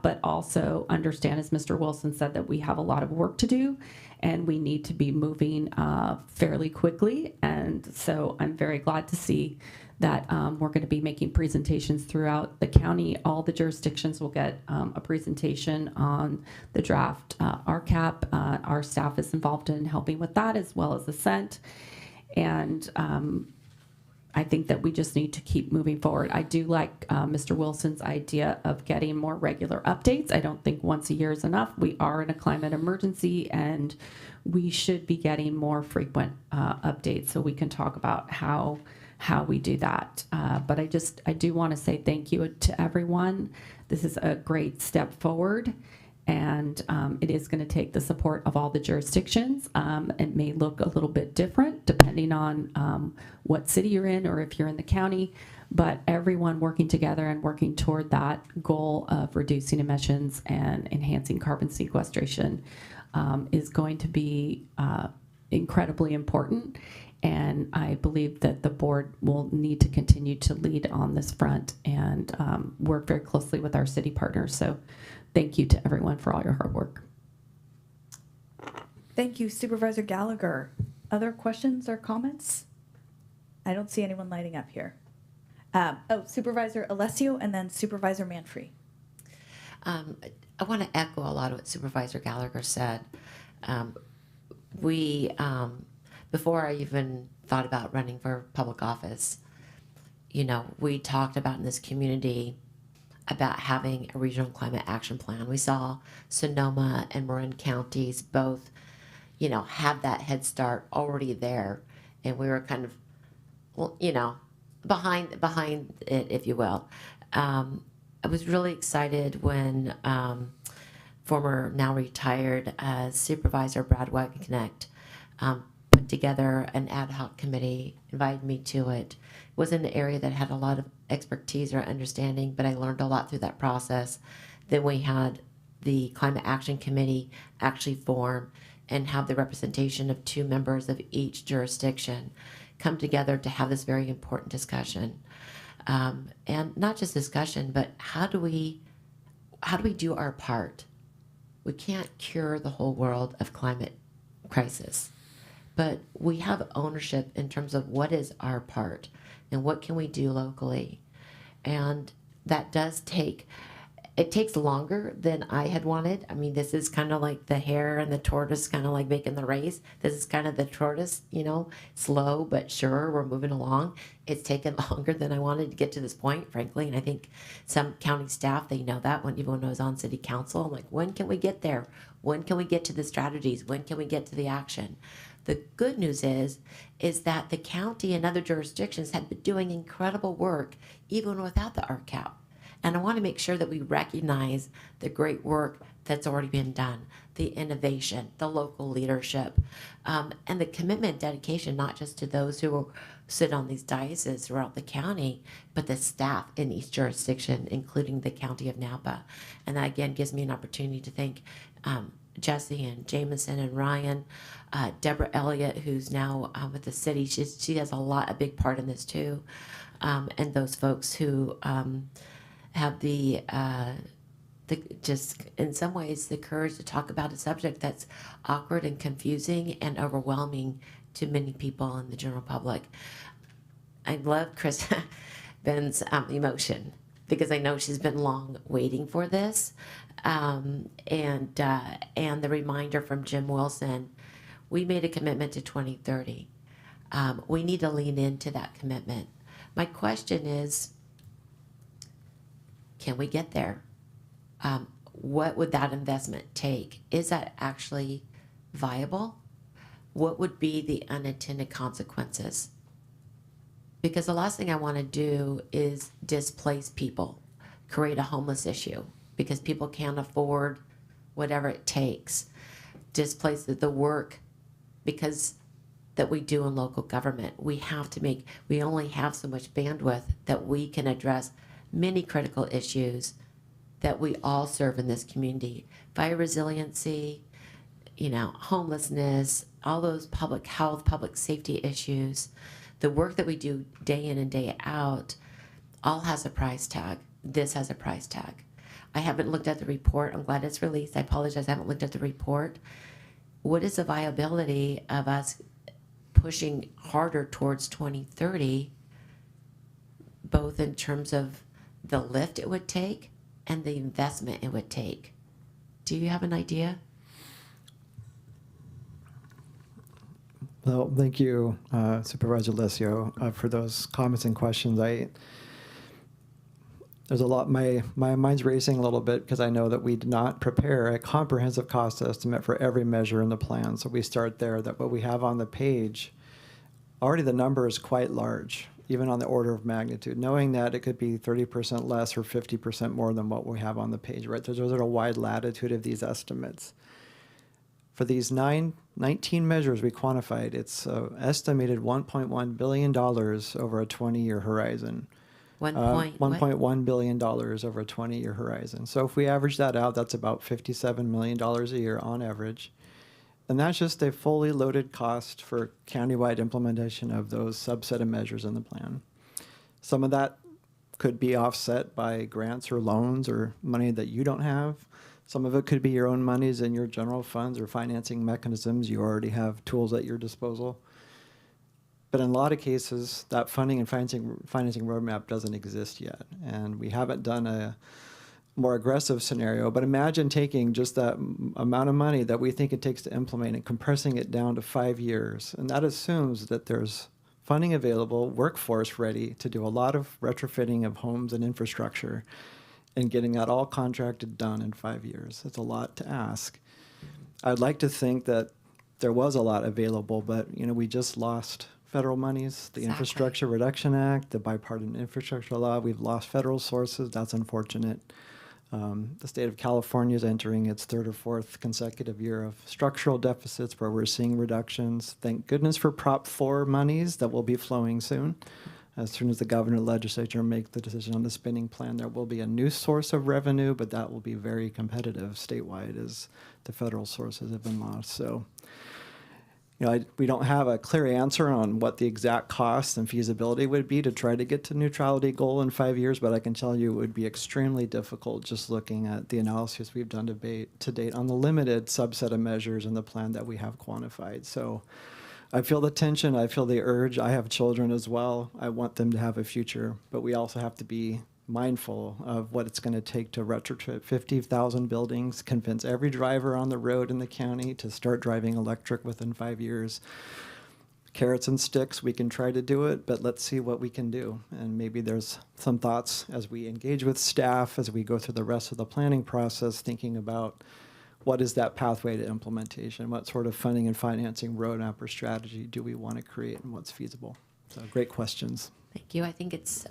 but also understand, as Mr. Wilson said, that we have a lot of work to do and we need to be moving fairly quickly. And so I'm very glad to see that we're going to be making presentations throughout the county. All the jurisdictions will get a presentation on the draft RCAP. Our staff is involved in helping with that, as well as Ascent. And I think that we just need to keep moving forward. I do like Mr. Wilson's idea of getting more regular updates. I don't think once a year is enough. We are in a climate emergency, and we should be getting more frequent updates so we can talk about how we do that. But I do want to say thank you to everyone. This is a great step forward, and it is going to take the support of all the jurisdictions. It may look a little bit different depending on what city you're in or if you're in the county, but everyone working together and working toward that goal of reducing emissions and enhancing carbon sequestration is going to be incredibly important. And I believe that the board will need to continue to lead on this front and work very closely with our city partners. So thank you to everyone for all your hard work. Thank you, Supervisor Gallagher. Other questions or comments? I don't see anyone lighting up here. Supervisor Alessio and then Supervisor Manfree. I want to echo a lot of what Supervisor Gallagher said. Before I even thought about running for public office, we talked about in this community about having a regional climate action plan. We saw Sonoma and Marin counties both, have that head start already there. And we were kind of, behind it, if you will. I was really excited when former, now retired Supervisor Brad Wagenknecht put together an ad hoc committee, invited me to it. It was an area that had a lot of expertise or understanding, but I learned a lot through that process. Then we had the Climate Action Committee actually form and have the representation of 2 members of each jurisdiction come together to have this very important discussion. And not just discussion, but how do we do our part? We can't cure the whole world of climate crisis, but we have ownership in terms of what is our part and what can we do locally. And that takes longer than I had wanted. I mean, this is kind of like the hare and the tortoise kind of like making the race. This is kind of the tortoise, slow but sure, we're moving along. It's taken longer than I wanted to get to this point, frankly. And I think some county staff, they know that even when I was on city council, I'm like, when can we get there? When can we get to the strategies? When can we get to the action? The good news is that the county and other jurisdictions have been doing incredible work even without the RCAP. And I want to make sure that we recognize the great work that's already been done, the innovation, the local leadership, and the commitment, dedication, not just to those who sit on these dioceses throughout the county, but the staff in each jurisdiction, including the county of Napa. And that, again, gives me an opportunity to thank Jesse and Jameson and Ryan, Deborah Elliott, who's now with the city. She has a big part in this too, and those folks who have the just in some ways the courage to talk about a subject that's awkward and confusing and overwhelming to many people in the general public. I love Chris Ben's emotion because I know she's been long waiting for this, and the reminder from Jim Wilson. We made a commitment to 2030. We need to lean into that commitment. My question is, can we get there? What would that investment take? Is that actually viable? What would be the unintended consequences? Because the last thing I want to do is displace people, create a homeless issue because people can't afford whatever it takes, displace the work because that we do in local government. We only have so much bandwidth that we can address many critical issues that we all serve in this community. Fire resiliency, homelessness, all those public health, public safety issues. The work that we do day in and day out all has a price tag. This has a price tag. I haven't looked at the report. I'm glad it's released. I apologize, I haven't looked at the report. What is the viability of us pushing harder towards 2030, both in terms of the lift it would take and the investment it would take? Do you have an idea? Well, thank you, Supervisor Alessio, for those comments and questions. There's a lot. My mind's racing a little bit because I know that we did not prepare a comprehensive cost estimate for every measure in the plan. So we start there. That what we have on the page, already the number is quite large, even on the order of magnitude. Knowing that it could be 30% less or 50% more than what we have on the page, right? Those are a wide latitude of these estimates. For these 19 measures we quantified, it's estimated $1.1 billion over a 20-year horizon. $1.1 billion over a 20-year horizon. So if we average that out, that's about $57 million a year on average. And that's just a fully loaded cost for countywide implementation of those subset of measures in the plan. Some of that could be offset by grants or loans or money that you don't have. Some of it could be your own monies in your general funds or financing mechanisms. You already have tools at your disposal. But in a lot of cases, that funding and financing roadmap doesn't exist yet. And we haven't done a more aggressive scenario. But imagine taking just that amount of money that we think it takes to implement and compressing it down to 5 years. And that assumes that there's funding available, workforce ready to do a lot of retrofitting of homes and infrastructure and getting that all contracted done in 5 years. It's a lot to ask. I'd like to think that there was a lot available, but we just lost federal monies, the Infrastructure Reduction Act, the bipartisan infrastructure law. We've lost federal sources. That's unfortunate. The state of California is entering its third or fourth consecutive year of structural deficits where we're seeing reductions. Thank goodness for Prop 4 monies that will be flowing soon. As soon as the governor and legislature make the decision on the spending plan, there will be a new source of revenue, but that will be very competitive statewide as the federal sources have been lost. So, we don't have a clear answer on what the exact cost and feasibility would be to try to get to neutrality goal in 5 years, but I can tell you it would be extremely difficult just looking at the analysis we've done to date on the limited subset of measures in the plan that we have quantified. So I feel the tension, I feel the urge. I have children as well. I want them to have a future, but we also have to be mindful of what it's going to take to retrofit 50,000 buildings, convince every driver on the road in the county to start driving electric within 5 years. Carrots and sticks, we can try to do it, but let's see what we can do. And maybe there's some thoughts as we engage with staff, as we go through the rest of the planning process, thinking about what is that pathway to implementation? What sort of funding and financing roadmap or strategy do we want to create and what's feasible? So great questions. Thank you. I think it's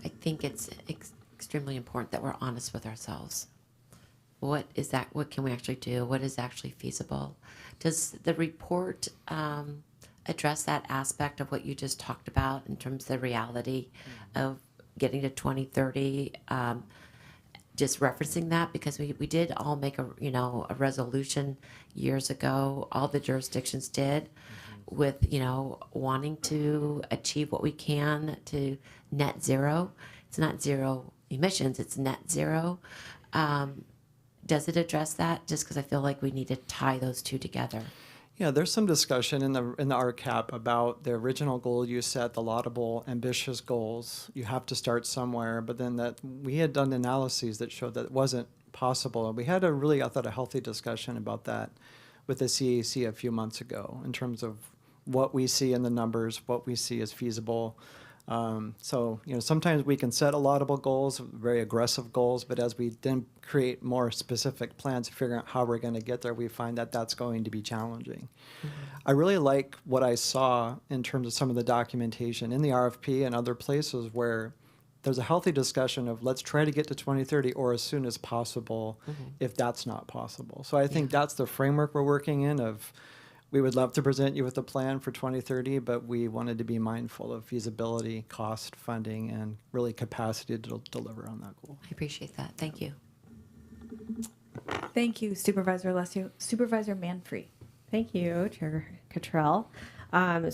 extremely important that we're honest with ourselves. What is that? What can we actually do? What is actually feasible? Does the report address that aspect of what you just talked about in terms of the reality of getting to 2030? Just referencing that because we did all make a resolution years ago. All the jurisdictions did with wanting to achieve what we can to net zero. It's not zero emissions, it's net zero. Does it address that? Just because I feel like we need to tie those two together. Yeah, there's some discussion in the RCAP about the original goal you set, the laudable, ambitious goals. You have to start somewhere, but then that we had done analyses that showed that it wasn't possible. And we had a healthy discussion about that with the CAC a few months ago in terms of what we see in the numbers, what we see as feasible. So sometimes we can set laudable goals, very aggressive goals, but as we then create more specific plans to figure out how we're going to get there, we find that that's going to be challenging. I really like what I saw in terms of some of the documentation in the RFP and other places where there's a healthy discussion of let's try to get to 2030 or as soon as possible if that's not possible. So I think that's the framework we're working in of we would love to present you with a plan for 2030, but we wanted to be mindful of feasibility, cost, funding, and really capacity to deliver on that goal. I appreciate that. Thank you. Thank you, Supervisor Alessio. Supervisor Manfree. Thank you, Chair Cottrell. For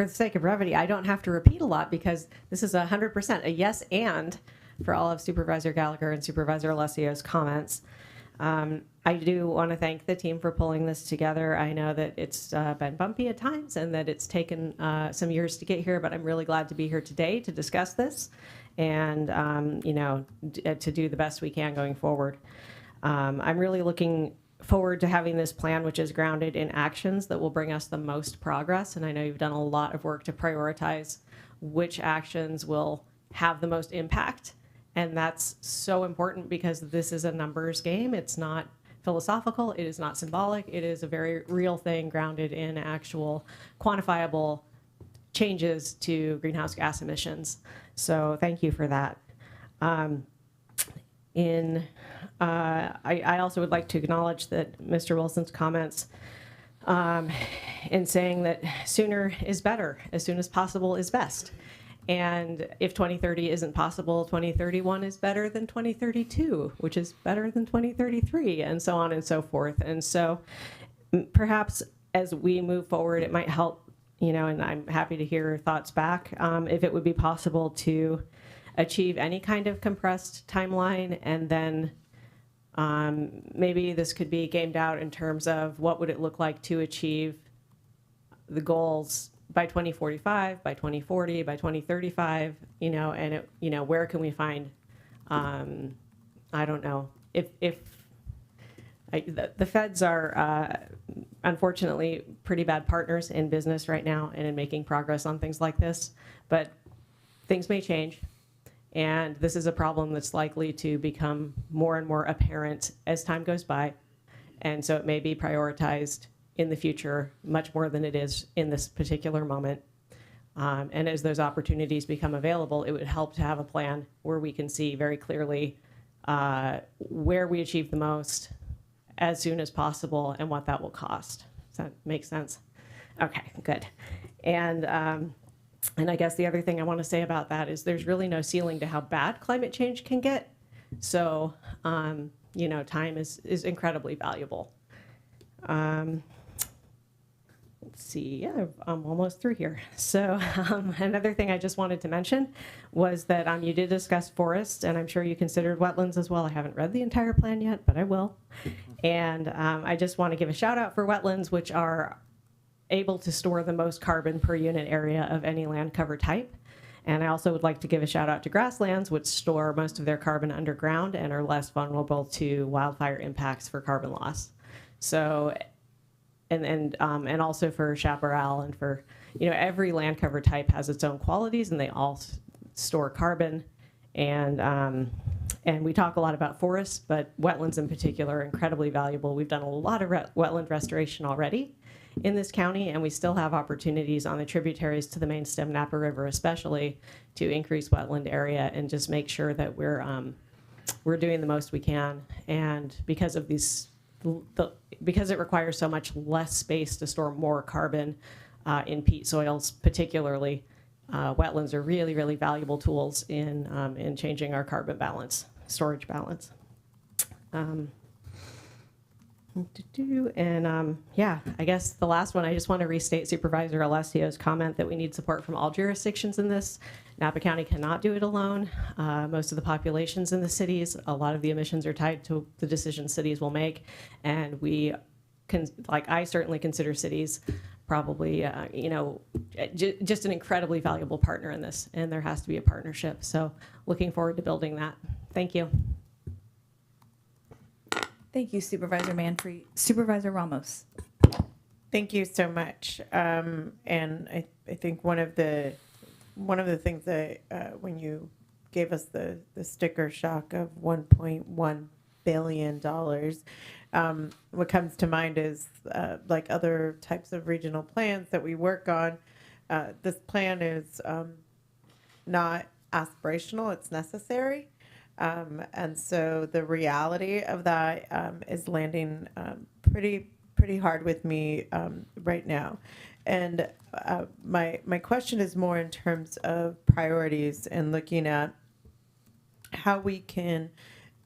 the sake of brevity, I don't have to repeat a lot because this is 100% a yes and for all of Supervisor Gallagher and Supervisor Alessio's comments. I do want to thank the team for pulling this together. I know that it's been bumpy at times and that it's taken some years to get here, but I'm really glad to be here today to discuss this and, to do the best we can going forward. I'm really looking forward to having this plan, which is grounded in actions that will bring us the most progress. And I know you've done a lot of work to prioritize which actions will have the most impact. And that's so important because this is a numbers game. It's not philosophical. It is not symbolic. It is a very real thing grounded in actual quantifiable changes to greenhouse gas emissions. So thank you for that. I also would like to acknowledge that Mr. Wilson's comments in saying that sooner is better, as soon as possible is best. And if 2030 isn't possible, 2031 is better than 2032, which is better than 2033, and so on and so forth. And so perhaps as we move forward, it might help, and I'm happy to hear your thoughts back, if it would be possible to achieve any kind of compressed timeline, and then maybe this could be gamed out in terms of what would it look like to achieve the goals by 2045, by 2040, by 2035, and where can we find, I don't know, the feds are unfortunately pretty bad partners in business right now and in making progress on things like this, but things may change. And this is a problem that's likely to become more and more apparent as time goes by. And so it may be prioritized in the future much more than it is in this particular moment. And as those opportunities become available, it would help to have a plan where we can see very clearly where we achieve the most as soon as possible and what that will cost. Does that make sense? Okay, good. And I guess the other thing I want to say about that is there's really no ceiling to how bad climate change can get. So, time is incredibly valuable. Let's see, yeah, I'm almost through here. So another thing I just wanted to mention was that you did discuss forests, and I'm sure you considered wetlands as well. I haven't read the entire plan yet, but I will. And I just want to give a shout out for wetlands, which are able to store the most carbon per unit area of any land cover type. And I also would like to give a shout out to grasslands, which store most of their carbon underground and are less vulnerable to wildfire impacts for carbon loss. So, and also for chaparral and for, every land cover type has its own qualities and they all store carbon. And we talk a lot about forests, but wetlands in particular are incredibly valuable. We've done a lot of wetland restoration already in this county, and we still have opportunities on the tributaries to the main stem Napa River, especially, to increase wetland area and just make sure that we're doing the most we can. And because of because it requires so much less space to store more carbon in peat soils, particularly, wetlands are really, really valuable tools in changing our carbon balance, storage balance. And I guess the last one, I just want to restate Supervisor Alessio's comment that we need support from all jurisdictions in this. Napa County cannot do it alone. Most of the populations in the cities, a lot of the emissions are tied to the decisions cities will make. And I certainly consider cities probably, just an incredibly valuable partner in this. And there has to be a partnership. So looking forward to building that. Thank you. Thank you, Supervisor Manfree. Supervisor Ramos. Thank you so much. And I think one of the things that when you gave us the sticker shock of $1.1 billion, what comes to mind is like other types of regional plans that we work on. This plan is not aspirational; it's necessary. And so the reality of that is landing pretty hard with me right now. And my question is more in terms of priorities and looking at how we can,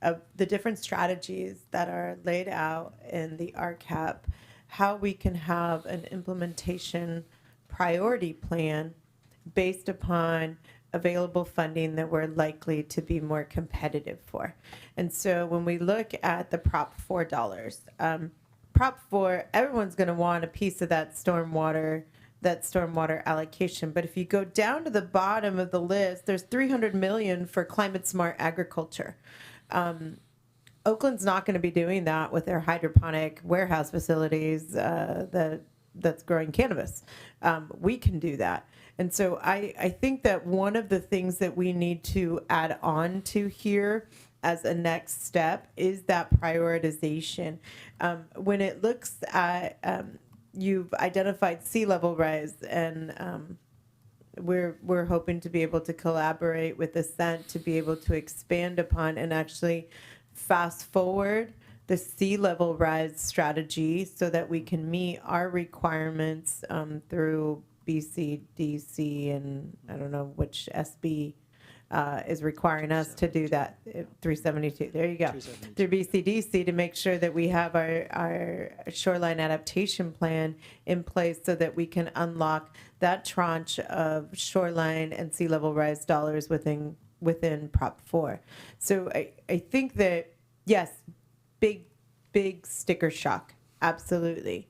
the different strategies that are laid out in the RCAP, how we can have an implementation priority plan based upon available funding that we're likely to be more competitive for. And so when we look at the Prop 4 dollars, Prop 4, everyone's going to want a piece of that stormwater allocation. But if you go down to the bottom of the list, there's 300 million for climate smart agriculture. Oakland's not going to be doing that with their hydroponic warehouse facilities that's growing cannabis. We can do that. And so I think that one of the things that we need to add on to here as a next step is that prioritization. When it looks at, you've identified sea level rise, and we're hoping to be able to collaborate with Ascent to be able to expand upon and actually fast forward the sea level rise strategy so that we can meet our requirements through BCDC, and I don't know which SB is requiring us to do that. 372. There you go. Through BCDC to make sure that we have our shoreline adaptation plan in place so that we can unlock that tranche of shoreline and sea level rise dollars within Prop 4. So I think that, yes, big sticker shock. Absolutely.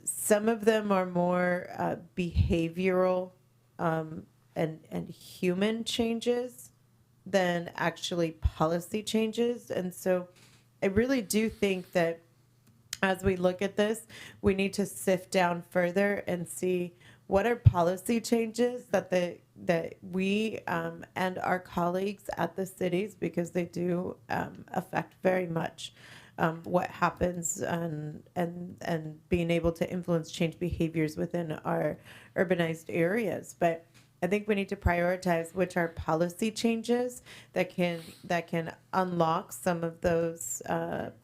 Some of them are more behavioral and human changes than actually policy changes. And so I really do think that as we look at this, we need to sift down further and see what are policy changes that we and our colleagues at the cities, because they do affect very much what happens and being able to influence change behaviors within our urbanized areas. But I think we need to prioritize which are policy changes that can unlock some of those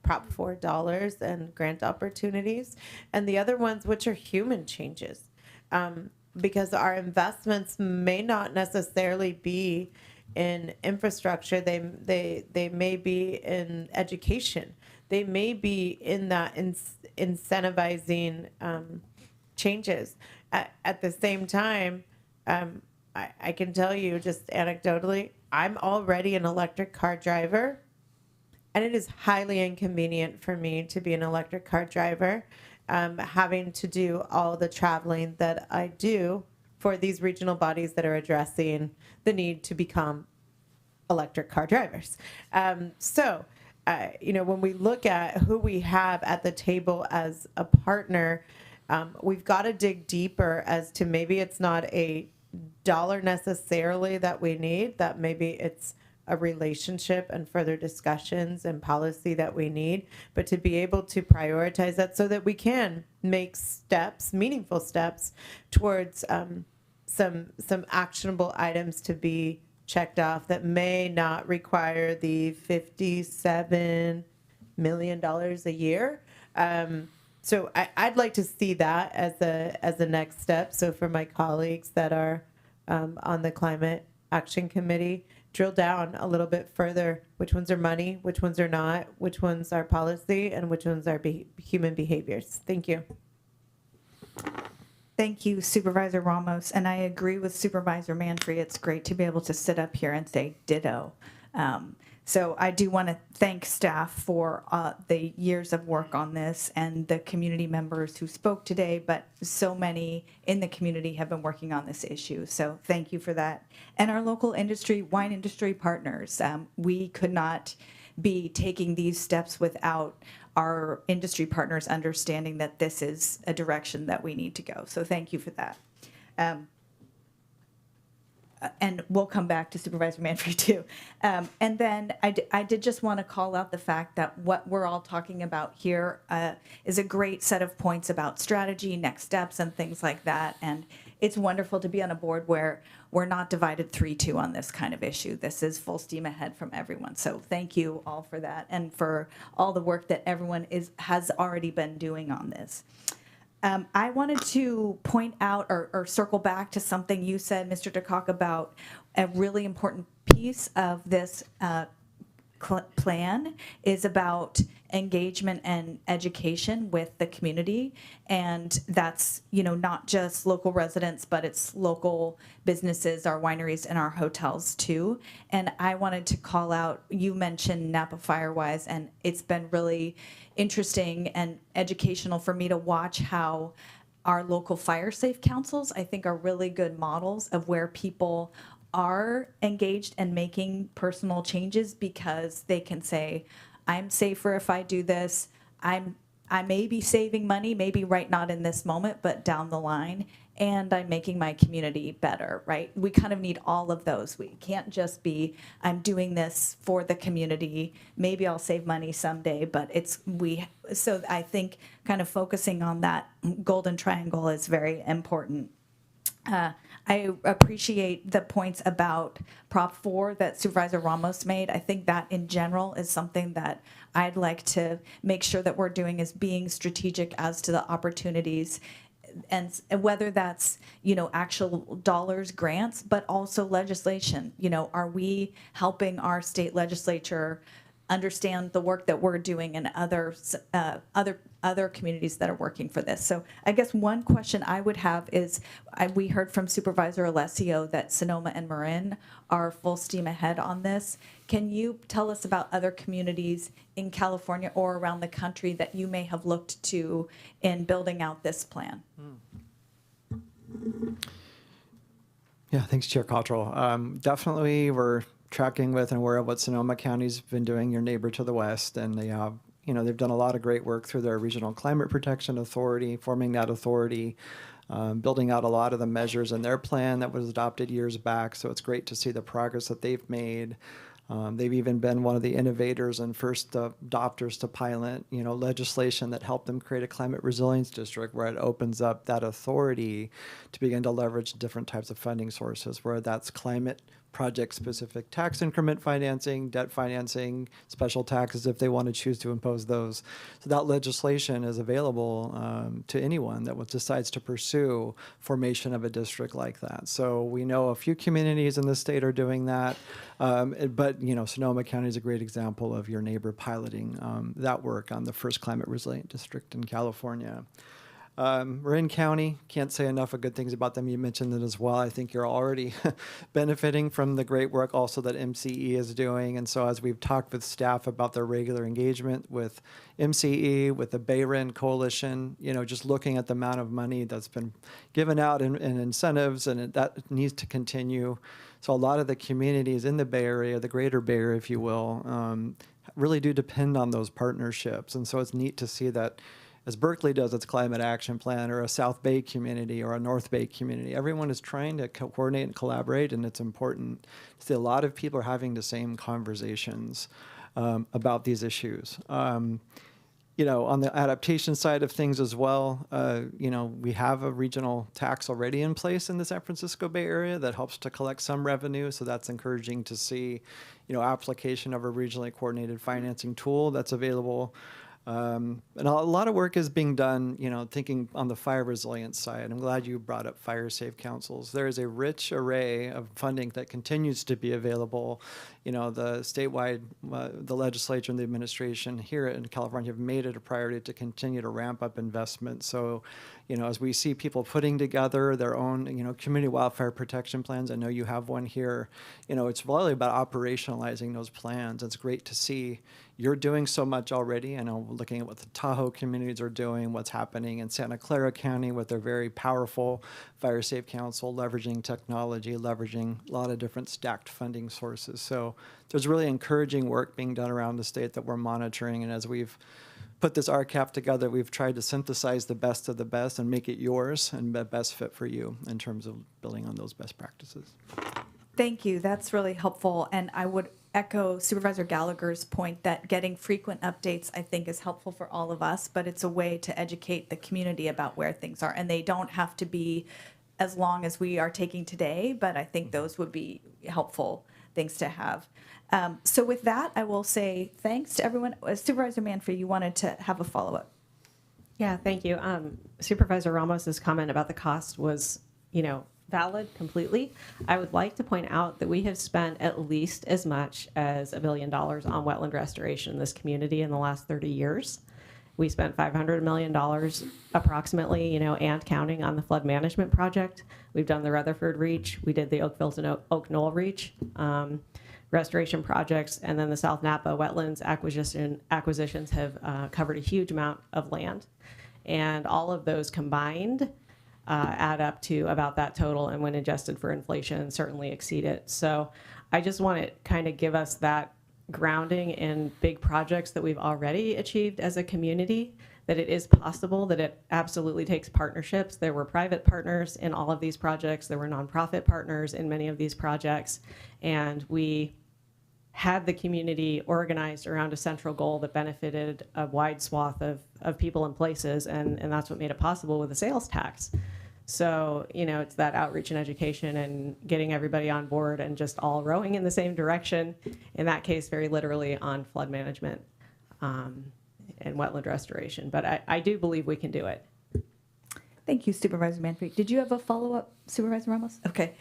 Prop 4 dollars and grant opportunities, and the other ones which are human changes, because our investments may not necessarily be in infrastructure. They may be in education. They may be in that incentivizing changes. At the same time, I can tell you just anecdotally, I'm already an electric car driver, and it is highly inconvenient for me to be an electric car driver, having to do all the traveling that I do for these regional bodies that are addressing the need to become electric car drivers. When we look at who we have at the table as a partner, we've got to dig deeper as to maybe it's not a dollar necessarily that we need, that maybe it's a relationship and further discussions and policy that we need, but to be able to prioritize that so that we can make steps, meaningful steps towards some actionable items to be checked off that may not require the $57 million a year. So I'd like to see that as a next step. So for my colleagues that are on the Climate Action Committee, drill down a little bit further. Which ones are money? Which ones are not? Which ones are policy? And which ones are human behaviors? Thank you. Thank you, Supervisor Ramos. And I agree with Supervisor Manfrey. It's great to be able to sit up here and say ditto. So I do want to thank staff for the years of work on this and the community members who spoke today, but so many in the community have been working on this issue. So thank you for that. And our local industry, wine industry partners. We could not be taking these steps without our industry partners understanding that this is a direction that we need to go. So thank you for that. And we'll come back to Supervisor Manfrey too. And then I did just want to call out the fact that what we're all talking about here is a great set of points about strategy, next steps, and things like that. And it's wonderful to be on a board where we're not divided 3-2 on this kind of issue. This is full steam ahead from everyone. So thank you all for that and for all the work that everyone has already been doing on this. I wanted to point out or circle back to something you said, Mr. DeCock, about a really important piece of this plan is about engagement and education with the community. And that's, not just local residents, but it's local businesses, our wineries, and our hotels too. And I wanted to call out, you mentioned Napa Firewise, and it's been really interesting and educational for me to watch how our local fire safe councils, I think, are really good models of where people are engaged and making personal changes, because they can say, I'm safer if I do this. I may be saving money, maybe not in this moment, but down the line, and I'm making my community better, right? We kind of need all of those. We can't just be, I'm doing this for the community. Maybe I'll save money someday, but so I think kind of focusing on that golden triangle is very important. I appreciate the points about Prop 4 that Supervisor Ramos made. I think that in general is something that I'd like to make sure that we're doing, is being strategic as to the opportunities, and whether that's, actual dollars, grants, but also legislation. Are we helping our state legislature understand the work that we're doing in other communities that are working for this? So I guess one question I would have is, we heard from Supervisor Alessio that Sonoma and Marin are full steam ahead on this. Can you tell us about other communities in California or around the country that you may have looked to in building out this plan? Yeah, thanks, Chair Cottrell. Definitely, we're tracking with and aware of what Sonoma County's been doing, your neighbor to the west, and they have, they've done a lot of great work through their Regional Climate Protection Authority, forming that authority, building out a lot of the measures in their plan that was adopted years back. So it's great to see the progress that they've made. They've even been one of the innovators and first adopters to pilot, legislation that helped them create a climate resilience district, where it opens up that authority to begin to leverage different types of funding sources, where that's climate project-specific tax increment financing, debt financing, special taxes if they want to choose to impose those. So that legislation is available to anyone that decides to pursue formation of a district like that. So we know a few communities in the state are doing that, but Sonoma County is a great example of your neighbor piloting that work on the first climate resilient district in California. Marin County, can't say enough of good things about them. You mentioned it as well. I think you're already benefiting from the great work also that MCE is doing. And so as we've talked with staff about their regular engagement with MCE, with the Bayren Coalition, just looking at the amount of money that's been given out in incentives, and that needs to continue. So a lot of the communities in the Bay Area, the greater Bay Area, if you will, really do depend on those partnerships. And so it's neat to see that as Berkeley does its climate action plan, or a South Bay community or a North Bay community, everyone is trying to coordinate and collaborate, and it's important to see a lot of people are having the same conversations about these issues. On the adaptation side of things as well, we have a regional tax already in place in the San Francisco Bay Area that helps to collect some revenue, so that's encouraging to see, application of a regionally coordinated financing tool that's available. And a lot of work is being done, thinking on the fire resilience side. I'm glad you brought up fire safe councils. There is a rich array of funding that continues to be available. The statewide, the legislature and the administration here in California have made it a priority to continue to ramp up investment. So, as we see people putting together their own, community wildfire protection plans, I know you have one here, it's really about operationalizing those plans. It's great to see you're doing so much already. I know, looking at what the Tahoe communities are doing, what's happening in Santa Clara County with their very powerful Fire Safe Council, leveraging technology, leveraging a lot of different stacked funding sources. So there's really encouraging work being done around the state that we're monitoring. And as we've put this RCAP together, we've tried to synthesize the best of the best and make it yours and the best fit for you in terms of building on those best practices. Thank you. That's really helpful. And I would echo Supervisor Gallagher's point that getting frequent updates, I think, is helpful for all of us, but it's a way to educate the community about where things are. And they don't have to be as long as we are taking today, but I think those would be helpful things to have. So with that, I will say thanks to everyone. Supervisor Manfrey, you wanted to have a follow-up. Yeah, thank you. Supervisor Ramos's comment about the cost was, valid completely. I would like to point out that we have spent at least as much as $1 billion on wetland restoration in this community in the last 30 years. We spent $500 million approximately, and counting, on the flood management project. We've done the Rutherford Reach. We did the Oakville and Oak Knoll Reach restoration projects, and then the South Napa wetlands acquisitions have covered a huge amount of land. And all of those combined add up to about that total, and when adjusted for inflation, certainly exceed it. So I just want to kind of give us that grounding in big projects that we've already achieved as a community, that it is possible, that it absolutely takes partnerships. There were private partners in all of these projects. There were nonprofit partners in many of these projects. And we had the community organized around a central goal that benefited a wide swath of people and places. And that's what made it possible with the sales tax. So, it's that outreach and education and getting everybody on board and just all rowing in the same direction. In that case, very literally on flood management and wetland restoration. But I do believe we can do it. Thank you, Supervisor Manfrey. Did you have a follow-up, Supervisor Ramos? Okay.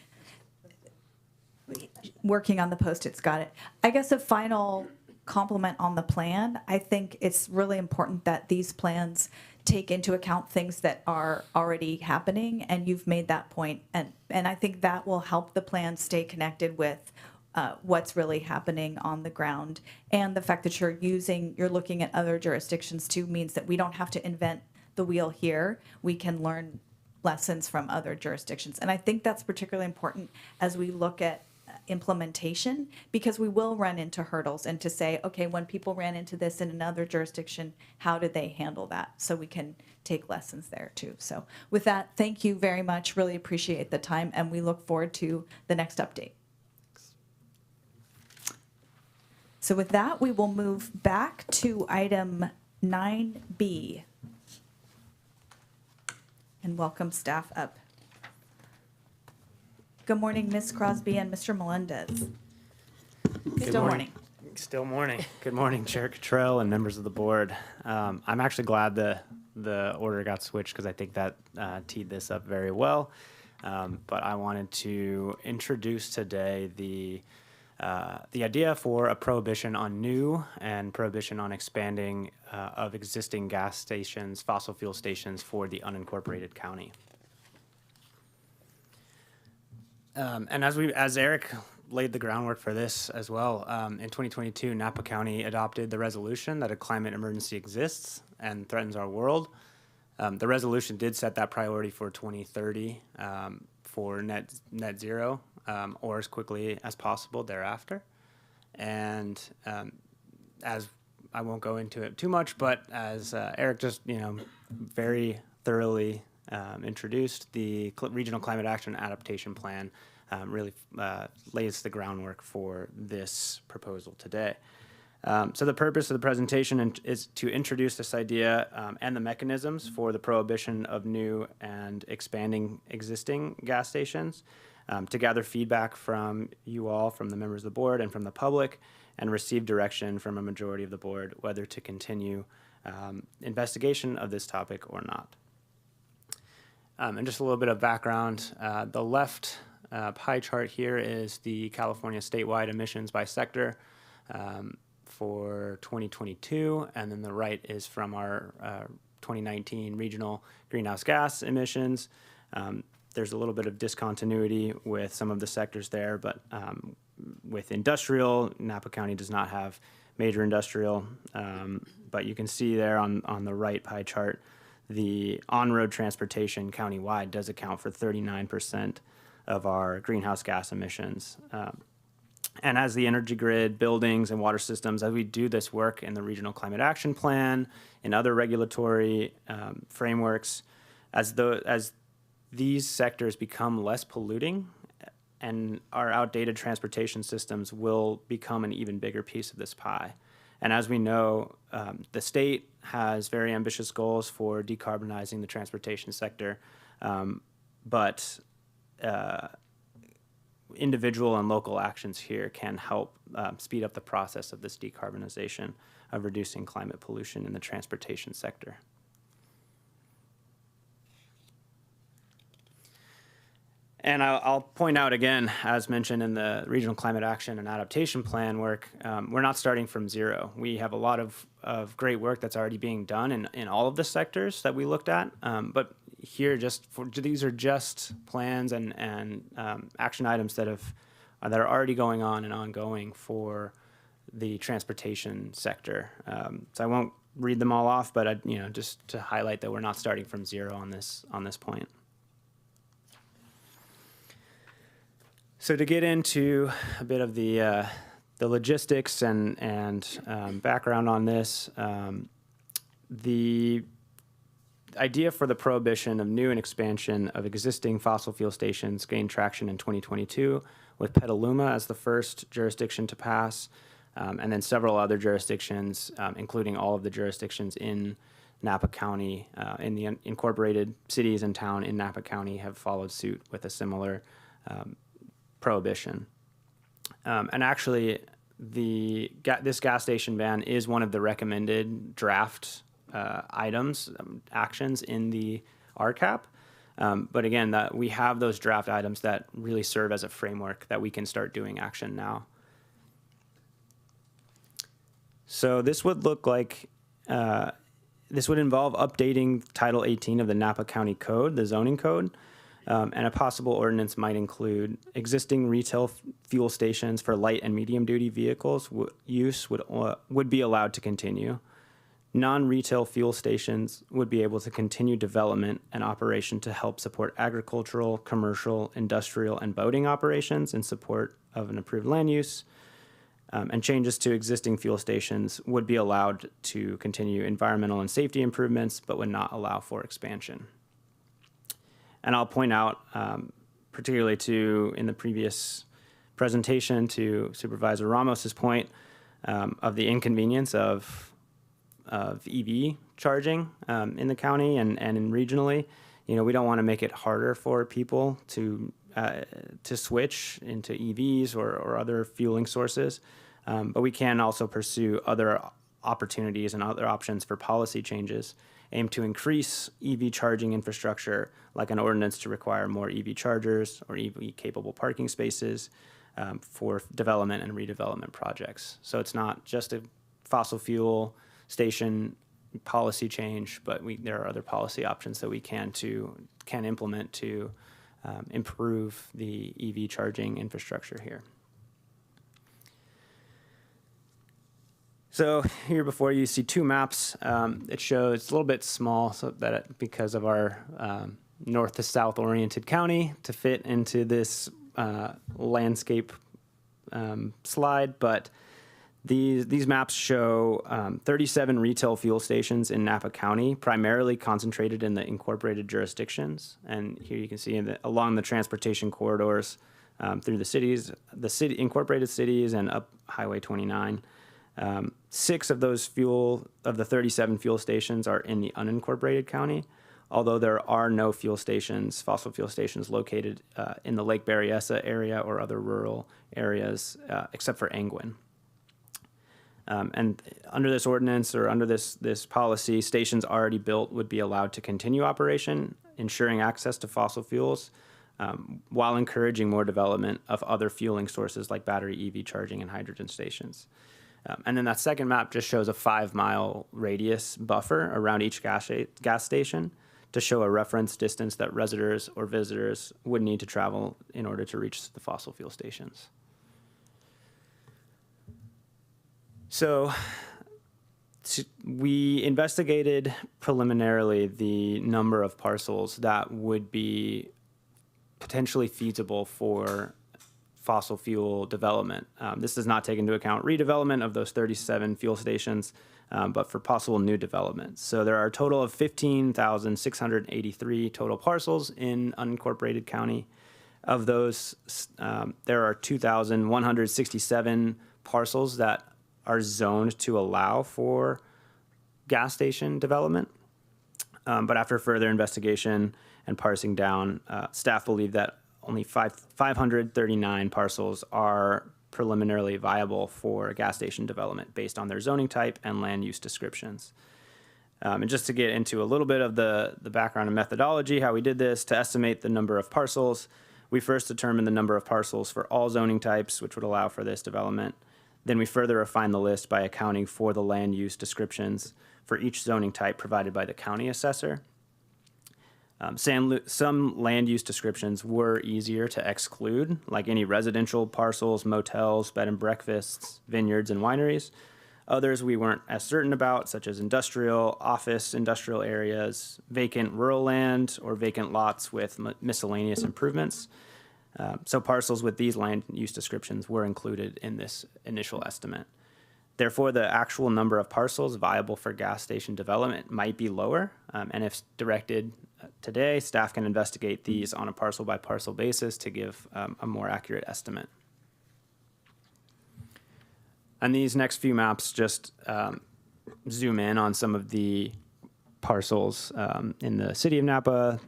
Working on the Post-its, got it. I guess a final compliment on the plan. I think it's really important that these plans take into account things that are already happening, and you've made that point. And I think that will help the plan stay connected with what's really happening on the ground. And the fact that you're looking at other jurisdictions too means that we don't have to invent the wheel here. We can learn lessons from other jurisdictions. And I think that's particularly important as we look at implementation, because we will run into hurdles, and to say, okay, when people ran into this in another jurisdiction, how did they handle that? So we can take lessons there too. So with that, thank you very much. Really appreciate the time, and we look forward to the next update. So with that, we will move back to item 9B and welcome staff up. Good morning, Ms. Crosby and Mr. Melendez. Still morning. Still morning. Good morning, Chair Cottrell and members of the board. I'm actually glad the order got switched, because I think that teed this up very well. But I wanted to introduce today the idea for a prohibition on new and prohibition on expanding of existing gas stations, fossil fuel stations for the unincorporated county. And as Eric laid the groundwork for this as well, in 2022, Napa County adopted the resolution that a climate emergency exists and threatens our world. The resolution did set that priority for 2030 for net zero, or as quickly as possible thereafter. And as I won't go into it too much, but as Eric just very thoroughly introduced, the Regional Climate Action Adaptation Plan really lays the groundwork for this proposal today. So the purpose of the presentation is to introduce this idea and the mechanisms for the prohibition of new and expanding existing gas stations, to gather feedback from you all, from the members of the board and from the public, and receive direction from a majority of the board whether to continue investigation of this topic or not. And just a little bit of background, the left pie chart here is the California statewide emissions by sector for 2022, and then the right is from our 2019 regional greenhouse gas emissions. There's a little bit of discontinuity with some of the sectors there, but with industrial, Napa County does not have major industrial, but you can see there on the right pie chart, the on-road transportation countywide does account for 39% of our greenhouse gas emissions. And as the energy grid, buildings, and water systems, as we do this work in the Regional Climate Action Plan, in other regulatory frameworks, as these sectors become less polluting, and our outdated transportation systems will become an even bigger piece of this pie. And as we know, the state has very ambitious goals for decarbonizing the transportation sector, but individual and local actions here can help speed up the process of this decarbonization of reducing climate pollution in the transportation sector. And I'll point out again, as mentioned in the Regional Climate Action and Adaptation Plan work, we're not starting from zero. We have a lot of great work that's already being done in all of the sectors that we looked at. But here, these are just plans and action items that are already going on and ongoing for the transportation sector. So I won't read them all off, but just to highlight that we're not starting from zero on this point. So to get into a bit of the logistics and background on this, the idea for the prohibition of new and expansion of existing fossil fuel stations gained traction in 2022 with Petaluma as the first jurisdiction to pass, and then several other jurisdictions, including all of the jurisdictions in Napa County, in the incorporated cities and town in Napa County have followed suit with a similar prohibition. And actually, this gas station ban is one of the recommended draft actions in the RCAP. But again, that we have those draft items that really serve as a framework that we can start doing action now. So this would look like, this would involve updating Title 18 of the Napa County Code, the zoning code, and a possible ordinance might include existing retail fuel stations for light and medium duty vehicles use would be allowed to continue. Non-retail fuel stations would be able to continue development and operation to help support agricultural, commercial, industrial, and boating operations in support of an approved land use. And changes to existing fuel stations would be allowed to continue environmental and safety improvements, but would not allow for expansion. And I'll point out, particularly in the previous presentation to Supervisor Ramos's point of the inconvenience of EV charging in the county and regionally. We don't want to make it harder for people to switch into EVs or other fueling sources, but we can also pursue other opportunities and other options for policy changes aimed to increase EV charging infrastructure, like an ordinance to require more EV chargers or EV-capable parking spaces for development and redevelopment projects. So it's not just a fossil fuel station policy change, but there are other policy options that we can implement to improve the EV charging infrastructure here. So here before you see two maps. It shows it's a little bit small, so that because of our north to south oriented county to fit into this landscape slide, but these maps show 37 retail fuel stations in Napa County, primarily concentrated in the incorporated jurisdictions. And here you can see along the transportation corridors through the incorporated cities and up Highway 29. 6 of those of the 37 fuel stations are in the unincorporated county, although there are no fossil fuel stations located in the Lake Berryessa area or other rural areas, except for Angwin. And under this ordinance or under this policy, stations already built would be allowed to continue operation, ensuring access to fossil fuels, while encouraging more development of other fueling sources like battery EV charging and hydrogen stations. And then that second map just shows a 5-mile radius buffer around each gas station to show a reference distance that residents or visitors would need to travel in order to reach the fossil fuel stations. So we investigated preliminarily the number of parcels that would be potentially feasible for fossil fuel development. This does not take into account redevelopment of those 37 fuel stations, but for possible new development. So there are a total of 15,683 total parcels in unincorporated county. Of those, there are 2,167 parcels that are zoned to allow for gas station development. But after further investigation and parsing down, staff believe that only 539 parcels are preliminarily viable for gas station development based on their zoning type and land use descriptions. And just to get into a little bit of the background and methodology, how we did this, to estimate the number of parcels, We first determined the number of parcels for all zoning types, which would allow for this development. Then we further refined the list by accounting for the land use descriptions for each zoning type provided by the county assessor. Some land use descriptions were easier to exclude, like any residential parcels, motels, bed and breakfasts, vineyards, and wineries. Others we weren't as certain about, such as industrial, office, industrial areas, vacant rural land, or vacant lots with miscellaneous improvements. So parcels with these land use descriptions were included in this initial estimate. Therefore, the actual number of parcels viable for gas station development might be lower, and if directed today, staff can investigate these on a parcel-by-parcel basis to give a more accurate estimate. And these next few maps just zoom in on some of the parcels in the city of Napa,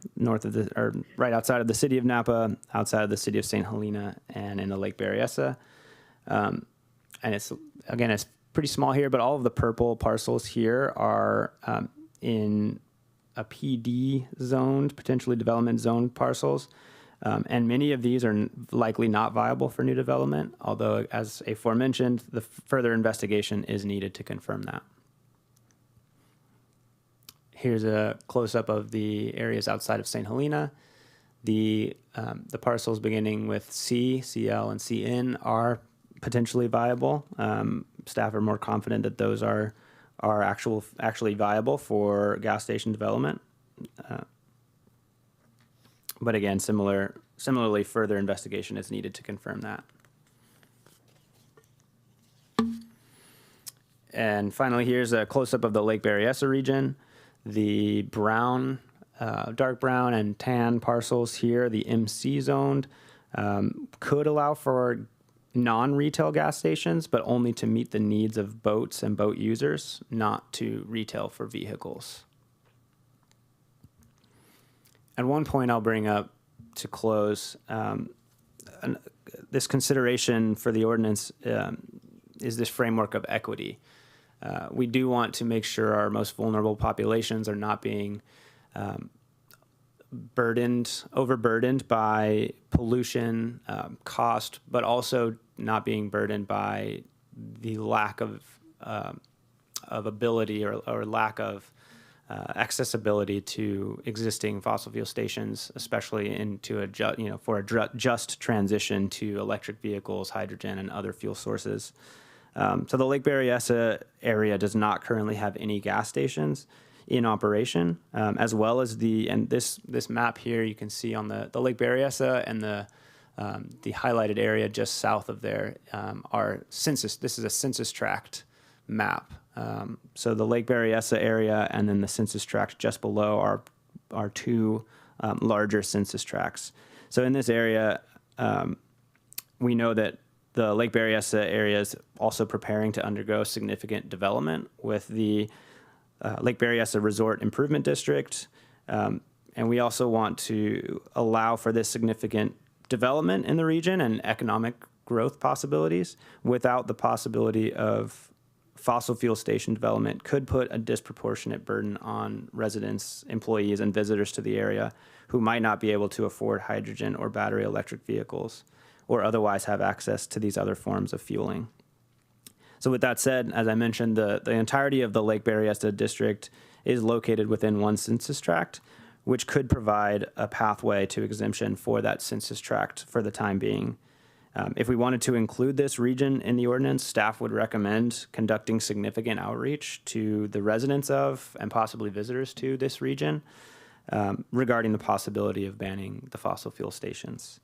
right outside of the city of Napa, outside of the city of St. Helena, and in the Lake Berryessa. And it's pretty small here, but all of the purple parcels here are in a PD zoned, potentially development zoned parcels. And many of these are likely not viable for new development, although, as aforementioned, the further investigation is needed to confirm that. Here's a close-up of the areas outside of St. Helena. The parcels beginning with C, CL, and CN are potentially viable. Staff are more confident that those are actually viable for gas station development. But again, similarly, further investigation is needed to confirm that. And finally, here's a close-up of the Lake Berryessa region. The brown, dark brown and tan parcels here, the MC zoned, could allow for non-retail gas stations, but only to meet the needs of boats and boat users, not to retail for vehicles. At one point I'll bring up to close, this consideration for the ordinance is this framework of equity. We do want to make sure our most vulnerable populations are not being overburdened by pollution, cost, but also not being burdened by the lack of ability or lack of accessibility to existing fossil fuel stations, especially into a just transition to electric vehicles, hydrogen, and other fuel sources. So the Lake Berryessa area does not currently have any gas stations in operation, as well as this map here you can see on the Lake Berryessa and the highlighted area just south of there are census. This is a census tract map. So the Lake Berryessa area and then the census tract just below are two larger census tracts. So in this area, we know that the Lake Berryessa area is also preparing to undergo significant development with the Lake Berryessa Resort Improvement District. And we also want to allow for this significant development in the region and economic growth possibilities without the possibility of fossil fuel station development could put a disproportionate burden on residents, employees, and visitors to the area who might not be able to afford hydrogen or battery electric vehicles or otherwise have access to these other forms of fueling. So with that said, as I mentioned, the entirety of the Lake Berryessa district is located within one census tract, which could provide a pathway to exemption for that census tract for the time being. If we wanted to include this region in the ordinance, staff would recommend conducting significant outreach to the residents of and possibly visitors to this region regarding the possibility of banning the fossil fuel stations.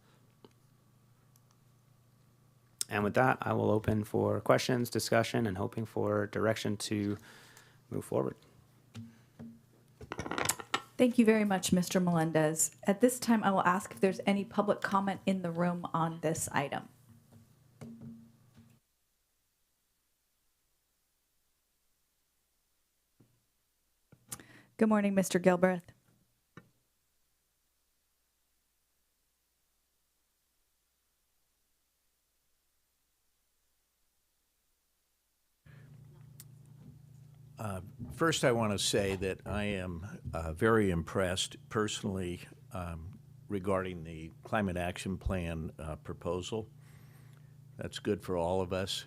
And with that, I will open for questions, discussion, and hoping for direction to move forward. Thank you very much, Mr. Melendez. At this time, I will ask if there's any public comment in the room on this item. Good morning, Mr. Gilbreth. First, I want to say that I am very impressed personally regarding the climate action plan proposal. That's good for all of us.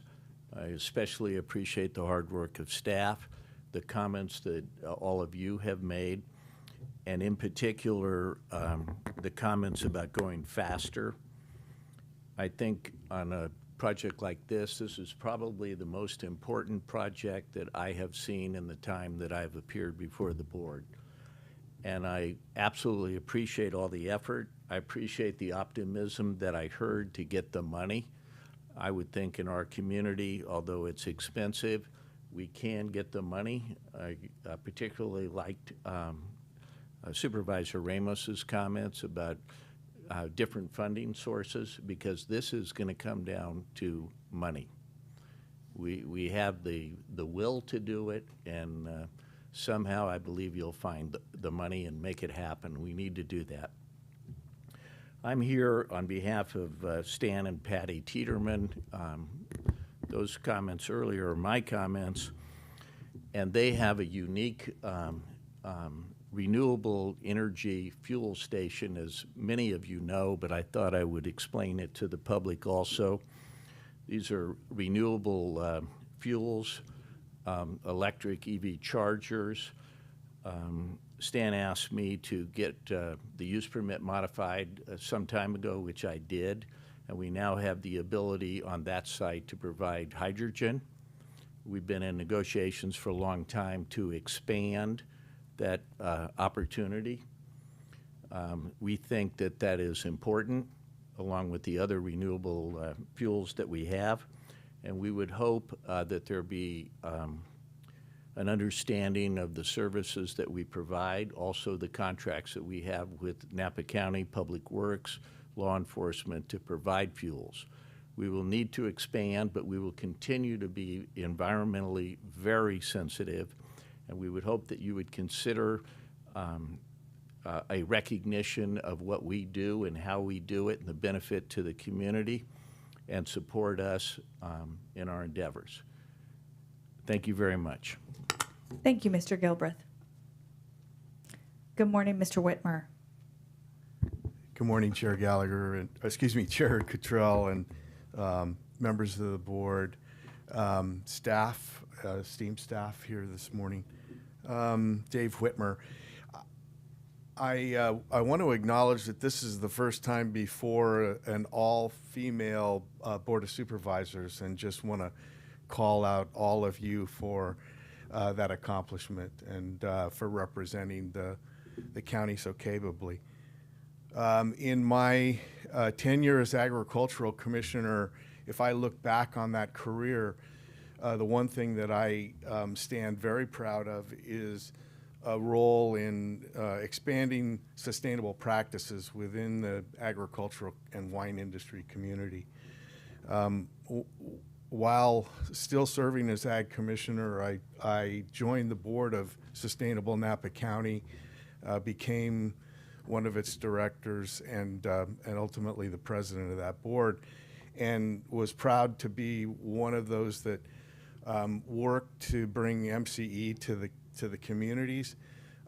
I especially appreciate the hard work of staff, the comments that all of you have made, and in particular, the comments about going faster. I think on a project like this is probably the most important project that I have seen in the time that I've appeared before the board. And I absolutely appreciate all the effort. I appreciate the optimism that I heard to get the money. I would think in our community, although it's expensive, we can get the money. I particularly liked Supervisor Ramos's comments about different funding sources, because this is going to come down to money. We have the will to do it, and somehow I believe you'll find the money and make it happen. We need to do that. I'm here on behalf of Stan and Patty Teeterman. Those comments earlier are my comments, and they have a unique renewable energy fuel station, as many of you know, but I thought I would explain it to the public also. These are renewable fuels, electric EV chargers. Stan asked me to get the use permit modified some time ago, which I did, and we now have the ability on that site to provide hydrogen. We've been in negotiations for a long time to expand that opportunity. We think that that is important, along with the other renewable fuels that we have, and we would hope that there be an understanding of the services that we provide, also the contracts that we have with Napa County Public Works, law enforcement, to provide fuels. We will need to expand, but we will continue to be environmentally very sensitive, and we would hope that you would consider a recognition of what we do and how we do it and the benefit to the community, and support us in our endeavors. Thank you very much. Thank you, Mr. Gilbreth. Good morning, Mr. Whitmer. Good morning, Chair Gallagher, and Chair Cottrell, and members of the board, staff, esteemed staff here this morning. Dave Whitmer. I want to acknowledge that this is the first time before an all-female Board of Supervisors, and just want to call out all of you for that accomplishment, and for representing the county so capably. In my tenure as agricultural commissioner, if I look back on that career, the one thing that I stand very proud of is a role in expanding sustainable practices within the agricultural and wine industry community. While still serving as Ag Commissioner, I joined the board of Sustainable Napa County, became one of its directors, and ultimately the president of that board, and was proud to be one of those that worked to bring MCE to the communities,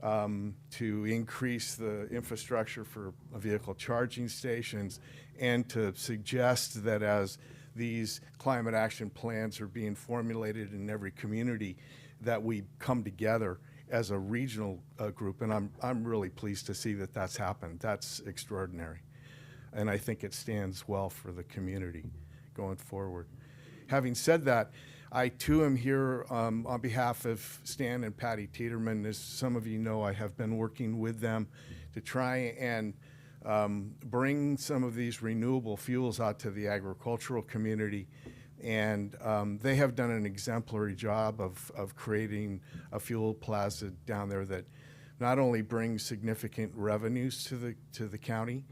to increase the infrastructure for vehicle charging stations, and to suggest that as these climate action plans are being formulated in every community, that we come together as a regional group. And I'm really pleased to see that that's happened. That's extraordinary. And I think it stands well for the community going forward. Having said that, I too am here on behalf of Stan and Patty Teeterman. As some of you know, I have been working with them to try and bring some of these renewable fuels out to the agricultural community. And they have done an exemplary job of creating a fuel plaza down there that not only brings significant revenues to the county.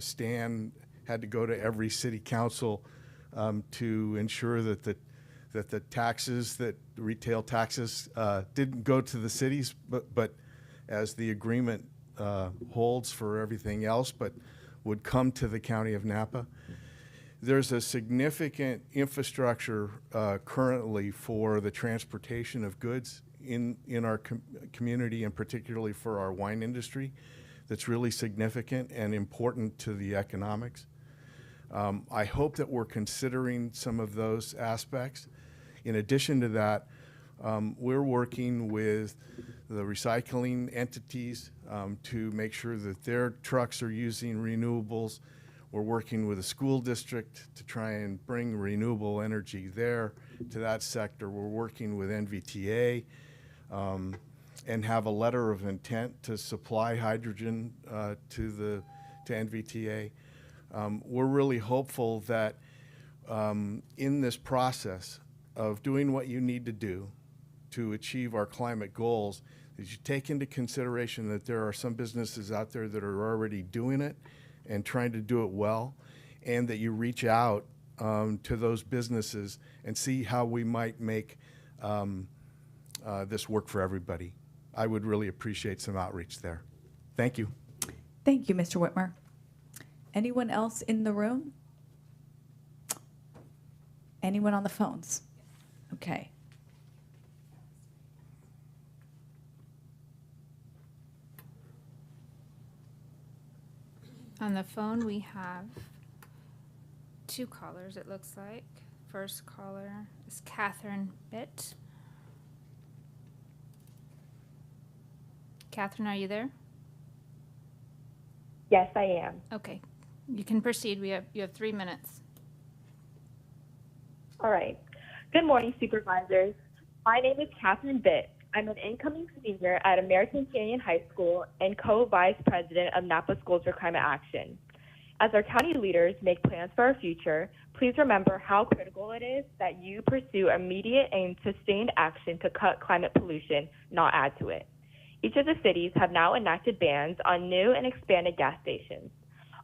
Stan had to go to every city council to ensure that the taxes, that retail taxes, didn't go to the cities, but as the agreement holds for everything else, but would come to the county of Napa. There's a significant infrastructure currently for the transportation of goods in our community, and particularly for our wine industry. that's really significant and important to the economics. I hope that we're considering some of those aspects. In addition to that, we're working with the recycling entities to make sure that their trucks are using renewables. We're working with a school district to try and bring renewable energy there to that sector. We're working with NVTA and have a letter of intent to supply hydrogen to NVTA. We're really hopeful that in this process of doing what you need to do to achieve our climate goals, that you take into consideration that there are some businesses out there that are already doing it and trying to do it well, and that you reach out to those businesses and see how we might make this work for everybody. I would really appreciate some outreach there. Thank you. Thank you, Mr. Whitmer. Anyone else in the room? Anyone on the phones? Okay. On the phone, we have 2 callers, it looks like. First caller is Catherine Bitt. Catherine, are you there? Yes, I am. Okay, you can proceed. You have 3 minutes. All right. Good morning, supervisors. My name is Catherine Bitt. I'm an incoming senior at American Canyon High School and co-vice president of Napa Schools for Climate Action. As our county leaders make plans for our future, please remember how critical it is that you pursue immediate and sustained action to cut climate pollution, not add to it. Each of the cities have now enacted bans on new and expanded gas stations.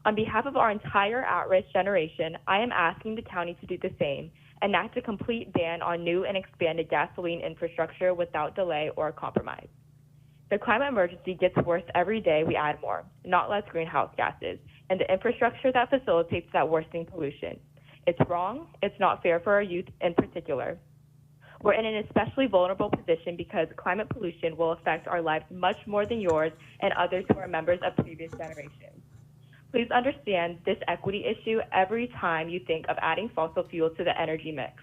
On behalf of our entire at-risk generation, I am asking the county to do the same, enact a complete ban on new and expanded gasoline infrastructure without delay or compromise. The climate emergency gets worse every day we add more, not less greenhouse gases, and the infrastructure that facilitates that worsening pollution. It's wrong, it's not fair for our youth in particular. We're in an especially vulnerable position because climate pollution will affect our lives much more than yours and others who are members of previous generations. Please understand this equity issue every time you think of adding fossil fuels to the energy mix.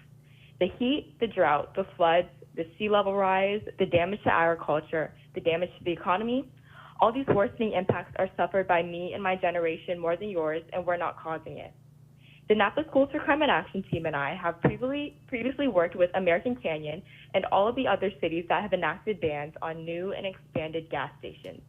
The heat, the drought, the floods, the sea level rise, the damage to agriculture, the damage to the economy, all these worsening impacts are suffered by me and my generation more than yours, and we're not causing it. The Napa Schools for Climate Action team and I have previously worked with American Canyon and all of the other cities that have enacted bans on new and expanded gas stations.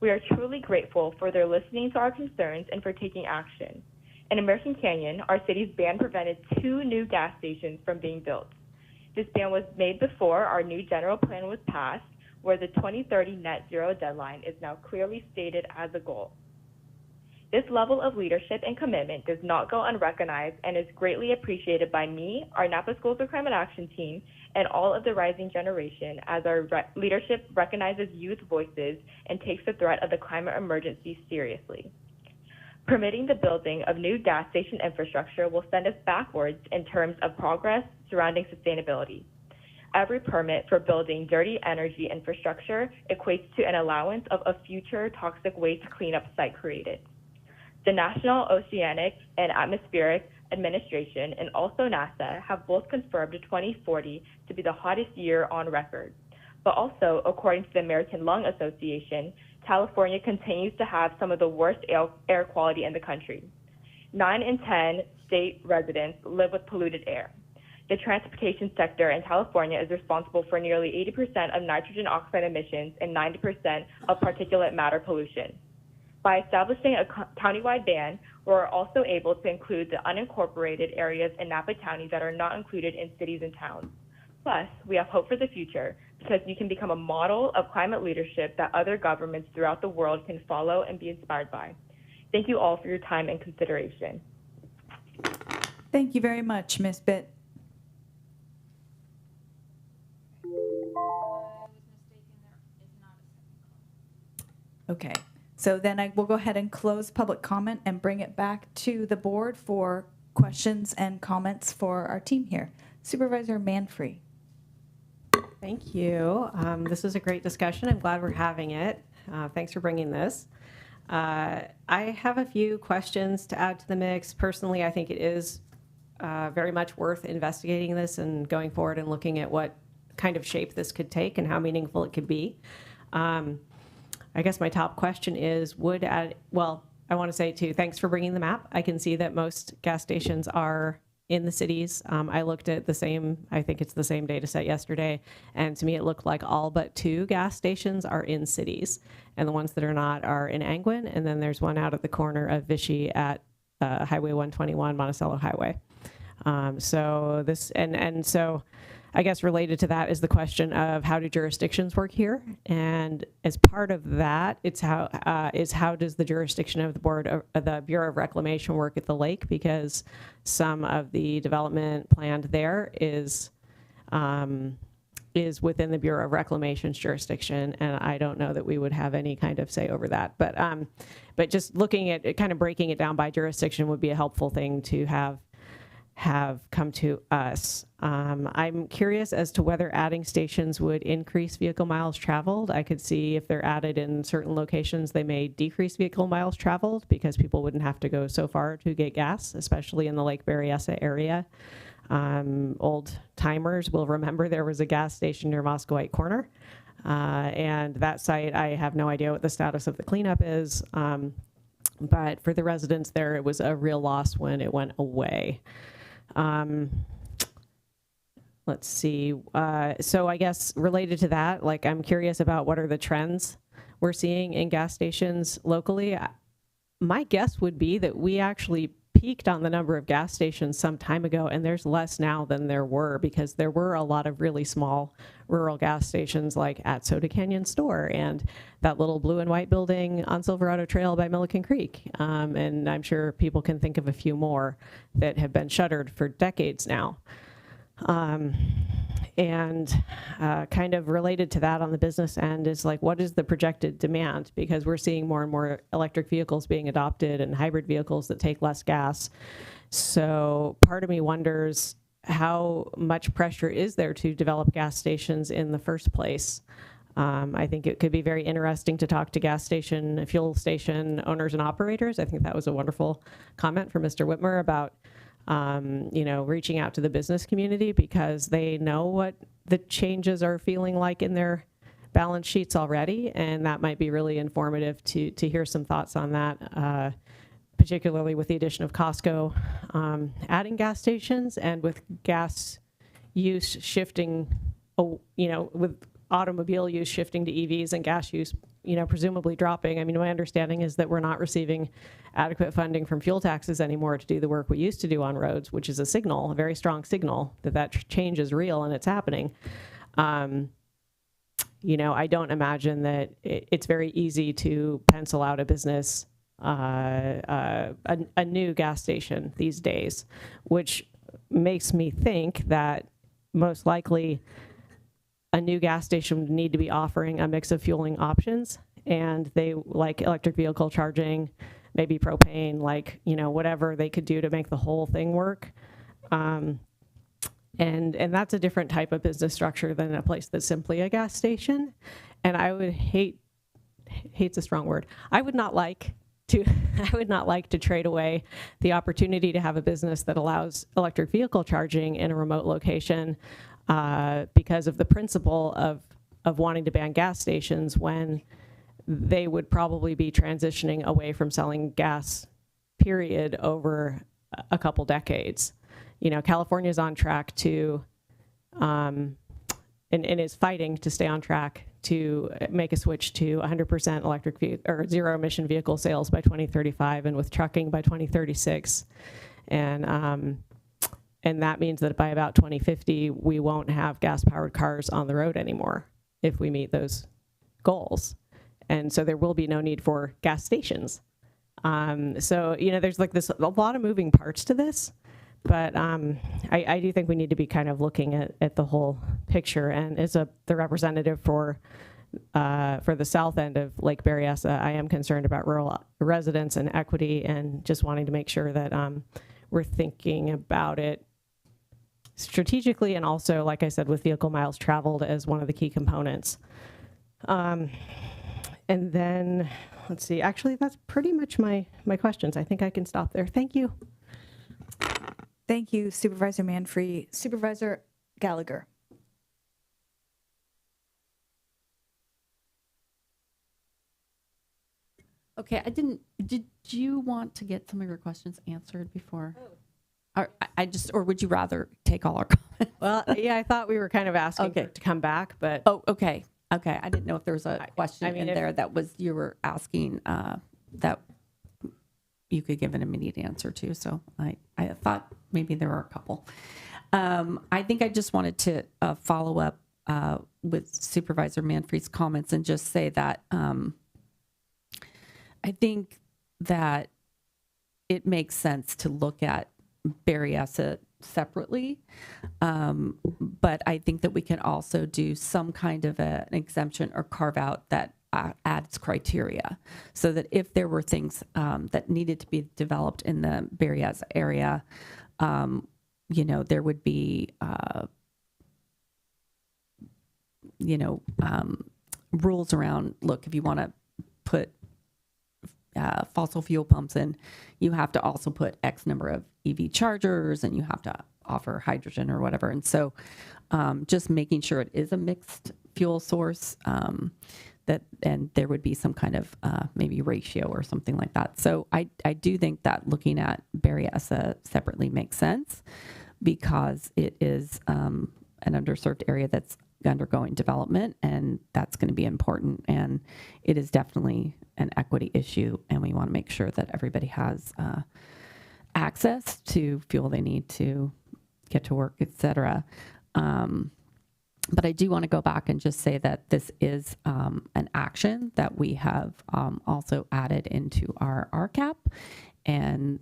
We are truly grateful for their listening to our concerns and for taking action. In American Canyon, our city's ban prevented 2 new gas stations from being built. This ban was made before our new general plan was passed, where the 2030 net zero deadline is now clearly stated as a goal. This level of leadership and commitment does not go unrecognized and is greatly appreciated by me, our Napa Schools for Climate Action team, and all of the rising generation as our leadership recognizes youth voices and takes the threat of the climate emergency seriously. Permitting the building of new gas station infrastructure will send us backwards in terms of progress surrounding sustainability. Every permit for building dirty energy infrastructure equates to an allowance of a future toxic waste cleanup site created. The National Oceanic and Atmospheric Administration and also NASA have both confirmed 2040 to be the hottest year on record. But also, according to the American Lung Association, California continues to have some of the worst air quality in the country. 9 in 10 state residents live with polluted air. The transportation sector in California is responsible for nearly 80% of nitrogen oxide emissions and 90% of particulate matter pollution. By establishing a countywide ban, we're also able to include the unincorporated areas in Napa County that are not included in cities and towns. Plus, we have hope for the future because you can become a model of climate leadership that other governments throughout the world can follow and be inspired by. Thank you all for your time and consideration. Thank you very much, Ms. Bitt. Okay, so then I will go ahead and close public comment and bring it back to the board for questions and comments for our team here. Supervisor Manfree. Thank you. This is a great discussion. I'm glad we're having it. Thanks for bringing this. I have a few questions to add to the mix. Personally, I think it is very much worth investigating this and going forward and looking at what kind of shape this could take and how meaningful it could be. I guess my top question is, I want to say too, thanks for bringing the map. I can see that most gas stations are in the cities. I looked at I think it's the same data set yesterday, and to me it looked like all but 2 gas stations are in cities, and the ones that are not are in Angwin, and then there's one out at the corner of Vichy at Highway 121, Monticello Highway. So I guess related to that is the question of how do jurisdictions work here, and as part of that, it's how does the jurisdiction of the Bureau of Reclamation work at the lake, because some of the development planned there is within the Bureau of Reclamation's jurisdiction, and I don't know that we would have any kind of say over that. But just looking at it, kind of breaking it down by jurisdiction would be a helpful thing to have come to us. I'm curious as to whether adding stations would increase vehicle miles traveled. I could see if they're added in certain locations, they may decrease vehicle miles traveled because people wouldn't have to go so far to get gas, especially in the Lake Berryessa area. Old timers will remember there was a gas station near Moscowite Corner. And that site, I have no idea what the status of the cleanup is. But for the residents there, it was a real loss when it went away. Let's see. So I guess related to that, like, I'm curious about what are the trends we're seeing in gas stations locally. My guess would be that we actually peaked on the number of gas stations some time ago, and there's less now than there were, because there were a lot of really small rural gas stations like at Soda Canyon Store and that little blue and white building on Silverado Trail by Milliken Creek. And I'm sure people can think of a few more that have been shuttered for decades now. Kind of related to that on the business end is like, what is the projected demand? Because we're seeing more and more electric vehicles being adopted and hybrid vehicles that take less gas. So part of me wonders how much pressure is there to develop gas stations in the first place? I think it could be very interesting to talk to fuel station owners and operators. I think that was a wonderful comment from Mr. Whitmer about reaching out to the business community, because they know what the changes are feeling like in their balance sheets already, and that might be really informative to hear some thoughts on that, particularly with the addition of Costco adding gas stations, and with gas use shifting, with automobile use shifting to EVs and gas use presumably dropping. I mean, my understanding is that we're not receiving adequate funding from fuel taxes anymore to do the work we used to do on roads, which is a very strong signal that change is real and it's happening. I don't imagine that it's very easy to pencil out a business, a new gas station these days, which makes me think that most likely a new gas station would need to be offering a mix of fueling options, and they like electric vehicle charging, maybe propane, whatever they could do to make the whole thing work. And that's a different type of business structure than a place that's simply a gas station. And I would hate's a strong word. I would not like to trade away the opportunity to have a business that allows electric vehicle charging in a remote location because of the principle of wanting to ban gas stations, when they would probably be transitioning away from selling gas, period, over a couple decades. California's on track to, and is fighting to stay on track to make a switch to 100% electric or zero emission vehicle sales by 2035, and with trucking by 2036. And that means that by about 2050, we won't have gas-powered cars on the road anymore if we meet those goals. And so there will be no need for gas stations. So, there's a lot of moving parts to this, but I do think we need to be kind of looking at the whole picture. And as the representative for the south end of Lake Berryessa, I am concerned about rural residents and equity, and just wanting to make sure that we're thinking about it strategically, and also, like I said, with vehicle miles traveled as one of the key components. And then let's see. Actually, that's pretty much my questions. I think I can stop there. Thank you. Thank you, Supervisor Manfree. Supervisor Gallagher. Okay, did you want to get some of your questions answered before? Or or would you rather take all our comments? Well, yeah, I thought we were kind of asking Okay. for it to come back, but Oh, okay. Okay. I didn't know if there was a question I mean, in if- there that was, you were asking, that you could give an immediate answer to. So I thought maybe there were a couple. I think I just wanted to follow up with Supervisor Manfree's comments and just say that I think that it makes sense to look at Berryessa separately. But I think that we can also do some kind of an exemption or carve out that adds criteria so that if there were things that needed to be developed in the Berryessa area, there would be, rules around, look, if you want to put fossil fuel pumps in, you have to also put X number of EV chargers and you have to offer hydrogen or whatever. And so just making sure it is a mixed fuel source, and there would be some kind of maybe ratio or something like that. So I do think that looking at Berryessa separately makes sense because it is an underserved area that's undergoing development, and that's going to be important. And it is definitely an equity issue, and we want to make sure that everybody has access to fuel they need to get to work, et cetera. But I do want to go back and just say that this is an action that we have also added into our RCAP. And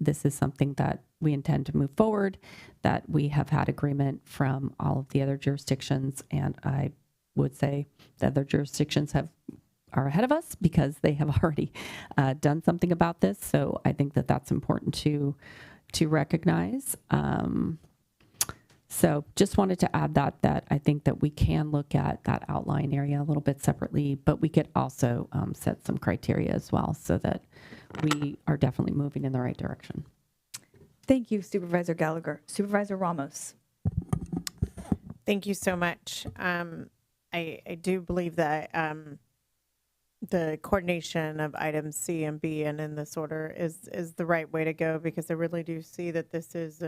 this is something that we intend to move forward, that we have had agreement from all of the other jurisdictions. And I would say the other jurisdictions are ahead of us because they have already done something about this. So I think that that's important to recognize. So just wanted to add that I think that we can look at that outline area a little bit separately, but we could also set some criteria as well so that we are definitely moving in the right direction. Thank you, Supervisor Gallagher. Supervisor Ramos. Thank you so much. I do believe that the coordination of items C and B and in this order is the right way to go, because I really do see that this is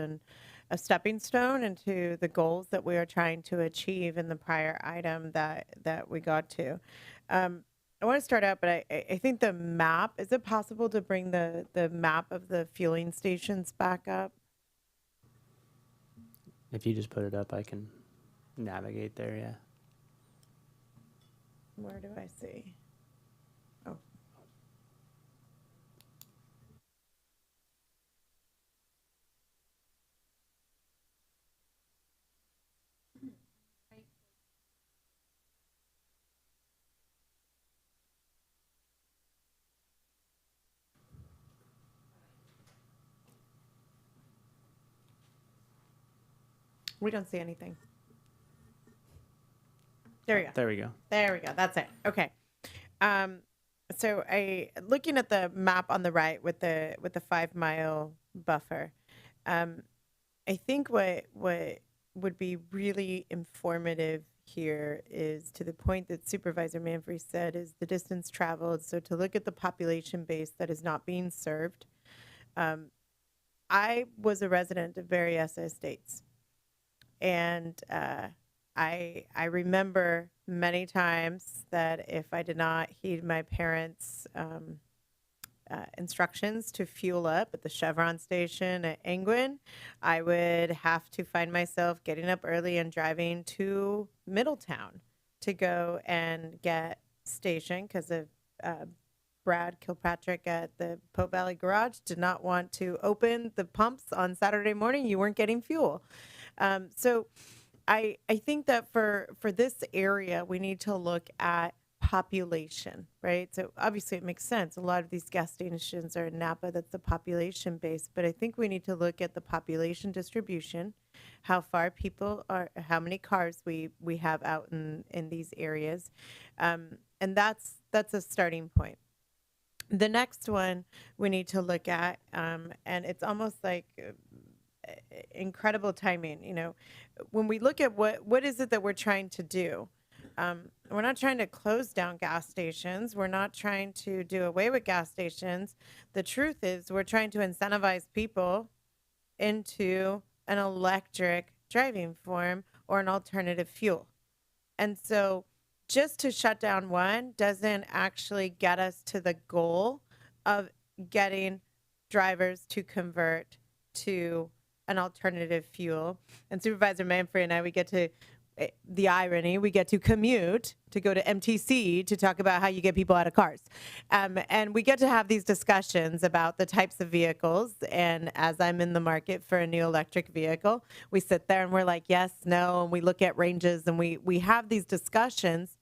a stepping stone into the goals that we are trying to achieve in the prior item that we got to. I want to start out, but I think the map, is it possible to bring the map of the fueling stations back up? If you just put it up, I can navigate there, yeah. Where do I see? Oh. We don't see anything. There we go. There we go. There we go. That's it. Okay. So looking at the map on the right with the 5 mile buffer, I think what would be really informative here is, to the point that Supervisor Manfree said, is the distance traveled. So to look at the population base that is not being served. I was a resident of Berryessa Estates. And I remember many times that if I did not heed my parents' instructions to fuel up at the Chevron station at Angwin, I would have to find myself getting up early and driving to Middletown to go and get stationed, because of Brad Kilpatrick at the Pope Valley Garage did not want to open the pumps on Saturday morning. You weren't getting fuel. So I think that for this area, we need to look at population, right? So obviously it makes sense. A lot of these gas stations are in Napa. That's the population base. But I think we need to look at the population distribution, how far people are, how many cars we have out in these areas. And that's a starting point. The next one we need to look at, and it's almost like incredible timing. You know, when we look at what is it that we're trying to do, we're not trying to close down gas stations. We're not trying to do away with gas stations. The truth is, we're trying to incentivize people into an electric driving form or an alternative fuel. And so just to shut down one doesn't actually get us to the goal of getting drivers to convert to an alternative fuel. And Supervisor Manfrey and I, we get to, the irony, we get to commute to go to MTC to talk about how you get people out of cars. And we get to have these discussions about the types of vehicles. And as I'm in the market for a new electric vehicle, we sit there and we're like, yes, no, and we look at ranges and we have these discussions.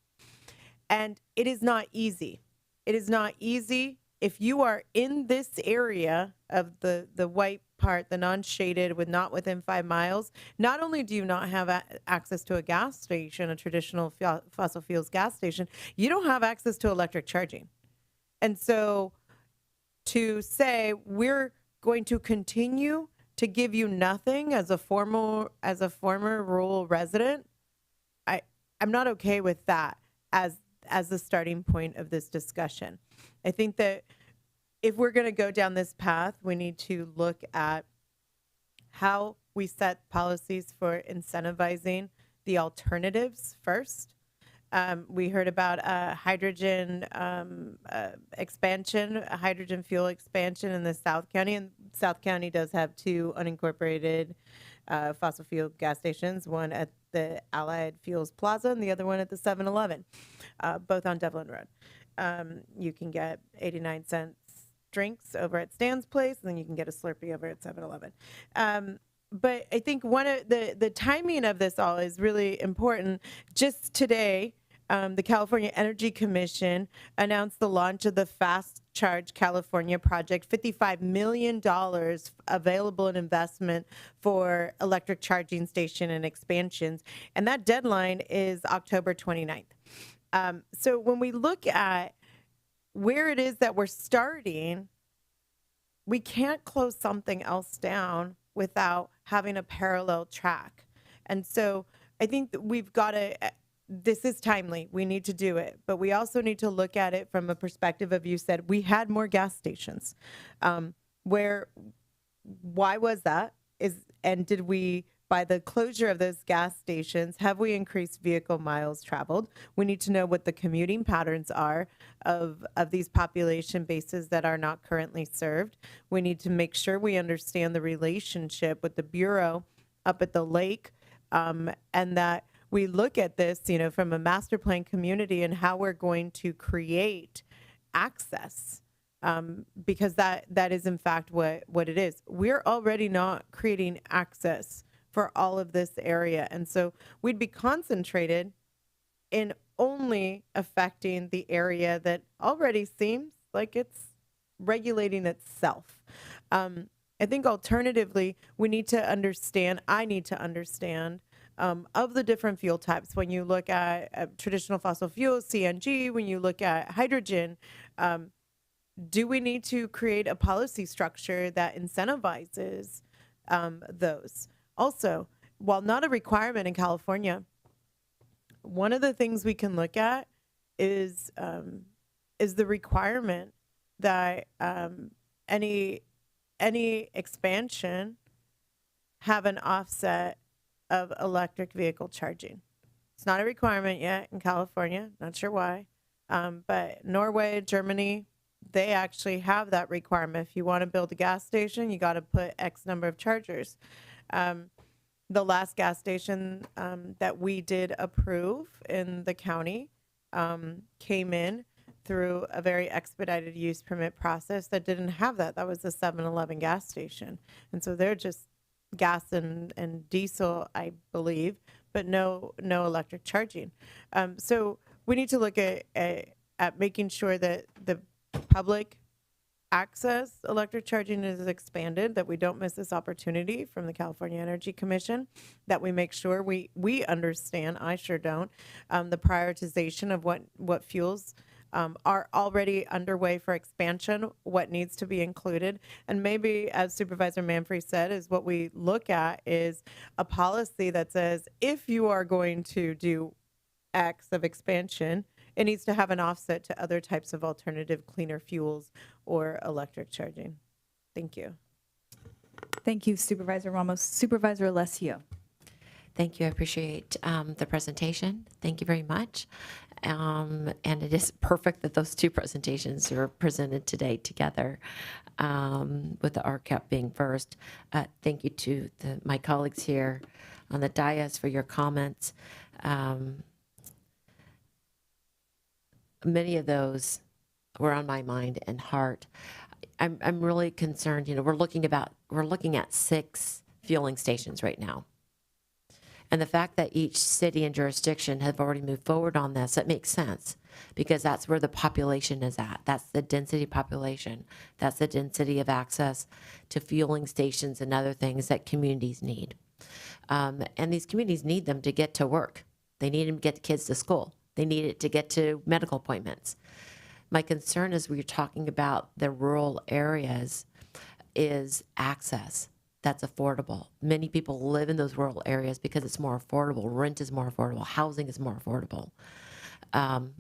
And it is not easy. It is not easy. If you are in this area of the white part, the non-shaded with not within 5 miles, not only do you not have access to a gas station, a traditional fossil fuels gas station, you don't have access to electric charging. And so to say we're going to continue to give you nothing as a former rural resident, I'm not okay with that as the starting point of this discussion. I think that if we're going to go down this path, we need to look at how we set policies for incentivizing the alternatives first. We heard about hydrogen expansion, a hydrogen fuel expansion in the South County, and South County does have 2 unincorporated fossil fuel gas stations, one at the Allied Fuels Plaza and the other one at the 7-Eleven, both on Devlin Road. You can get 89-cent drinks over at Stan's Place, and then you can get a Slurpee over at 7-Eleven. But I think one of the timing of this all is really important. Just today, the California Energy Commission announced the launch of the Fast Charge California project, $55 million available in investment for electric charging station and expansions. And that deadline is October 29th. So when we look at where it is that we're starting, we can't close something else down without having a parallel track. And so I think that we've got to, this is timely, we need to do it, but we also need to look at it from a perspective of, you said we had more gas stations. Why was that? And did we, by the closure of those gas stations, have we increased vehicle miles traveled? We need to know what the commuting patterns are of these population bases that are not currently served. We need to make sure we understand the relationship with the Bureau up at the lake, and that we look at this, from a master plan community and how we're going to create access. Because that is in fact what it is. We're already not creating access for all of this area. And so we'd be concentrated in only affecting the area that already seems like it's regulating itself. I think alternatively, I need to understand of the different fuel types. When you look at traditional fossil fuels, CNG, when you look at hydrogen, do we need to create a policy structure that incentivizes those? Also, while not a requirement in California, one of the things we can look at is the requirement that any expansion have an offset of electric vehicle charging. It's not a requirement yet in California, not sure why, but Norway, Germany, they actually have that requirement. If you want to build a gas station, you got to put X number of chargers. The last gas station that we did approve in the county came in through a very expedited use permit process that didn't have that. That was a 7-Eleven gas station. And so they're just gas and diesel, I believe, but no electric charging. So we need to look at making sure that the public access electric charging is expanded, that we don't miss this opportunity from the California Energy Commission, that we make sure we understand, I sure don't, the prioritization of what fuels are already underway for expansion, what needs to be included. And maybe, as Supervisor Manfrey said, is what we look at is a policy that says, if you are going to do X of expansion, it needs to have an offset to other types of alternative cleaner fuels or electric charging. Thank you. Thank you, Supervisor Ramos. Supervisor Alessio. Thank you. I appreciate the presentation. Thank you very much. And it is perfect that those two presentations are presented today together, with the RCAP being first. Thank you to my colleagues here on the dais for your comments. Many of those were on my mind and heart. I'm really concerned. You know, we're looking at 6 fueling stations right now. And the fact that each city and jurisdiction have already moved forward on this, it makes sense because that's where the population is at. That's the density population. That's the density of access to fueling stations and other things that communities need. And these communities need them to get to work. They need them to get the kids to school. They need it to get to medical appointments. My concern as we're talking about the rural areas is access that's affordable. Many people live in those rural areas because it's more affordable. Rent is more affordable. Housing is more affordable. And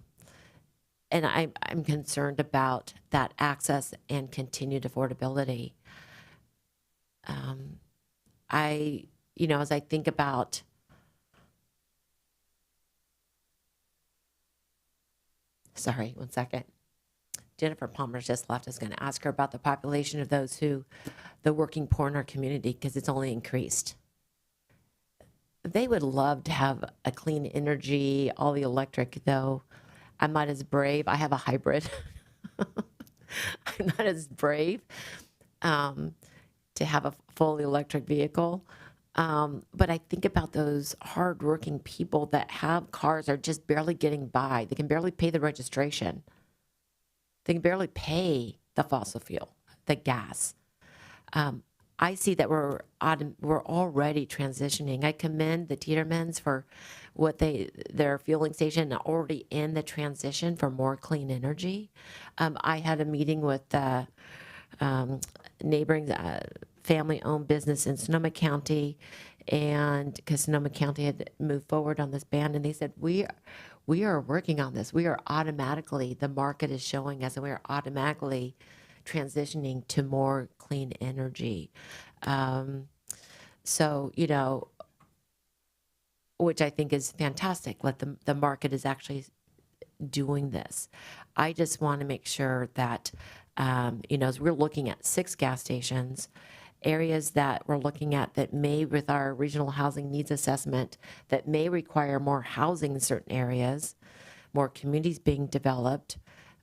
I'm concerned about that access and continued affordability. As I think about sorry, one second. Jennifer Palmer's just left. I was going to ask her about the population of the working poor in our community, because it's only increased. They would love to have a clean energy, all the electric, though. I'm not as brave. I have a hybrid. I'm not as brave to have a fully electric vehicle. But I think about those hardworking people that have cars are just barely getting by. They can barely pay the registration. They can barely pay the fossil fuel, the gas. I see that we're already transitioning. I commend the Tiedermans for what their fueling station already in the transition for more clean energy. I had a meeting with neighboring family-owned business in Sonoma County, and because Sonoma County had moved forward on this ban, and they said, we are working on this. We are automatically, the market is showing us, and we are automatically transitioning to more clean energy. Which I think is fantastic. The market is actually doing this. I just want to make sure that, as we're looking at 6 gas stations, areas that we're looking at that may, with our regional housing needs assessment, that may require more housing in certain areas, more communities being developed,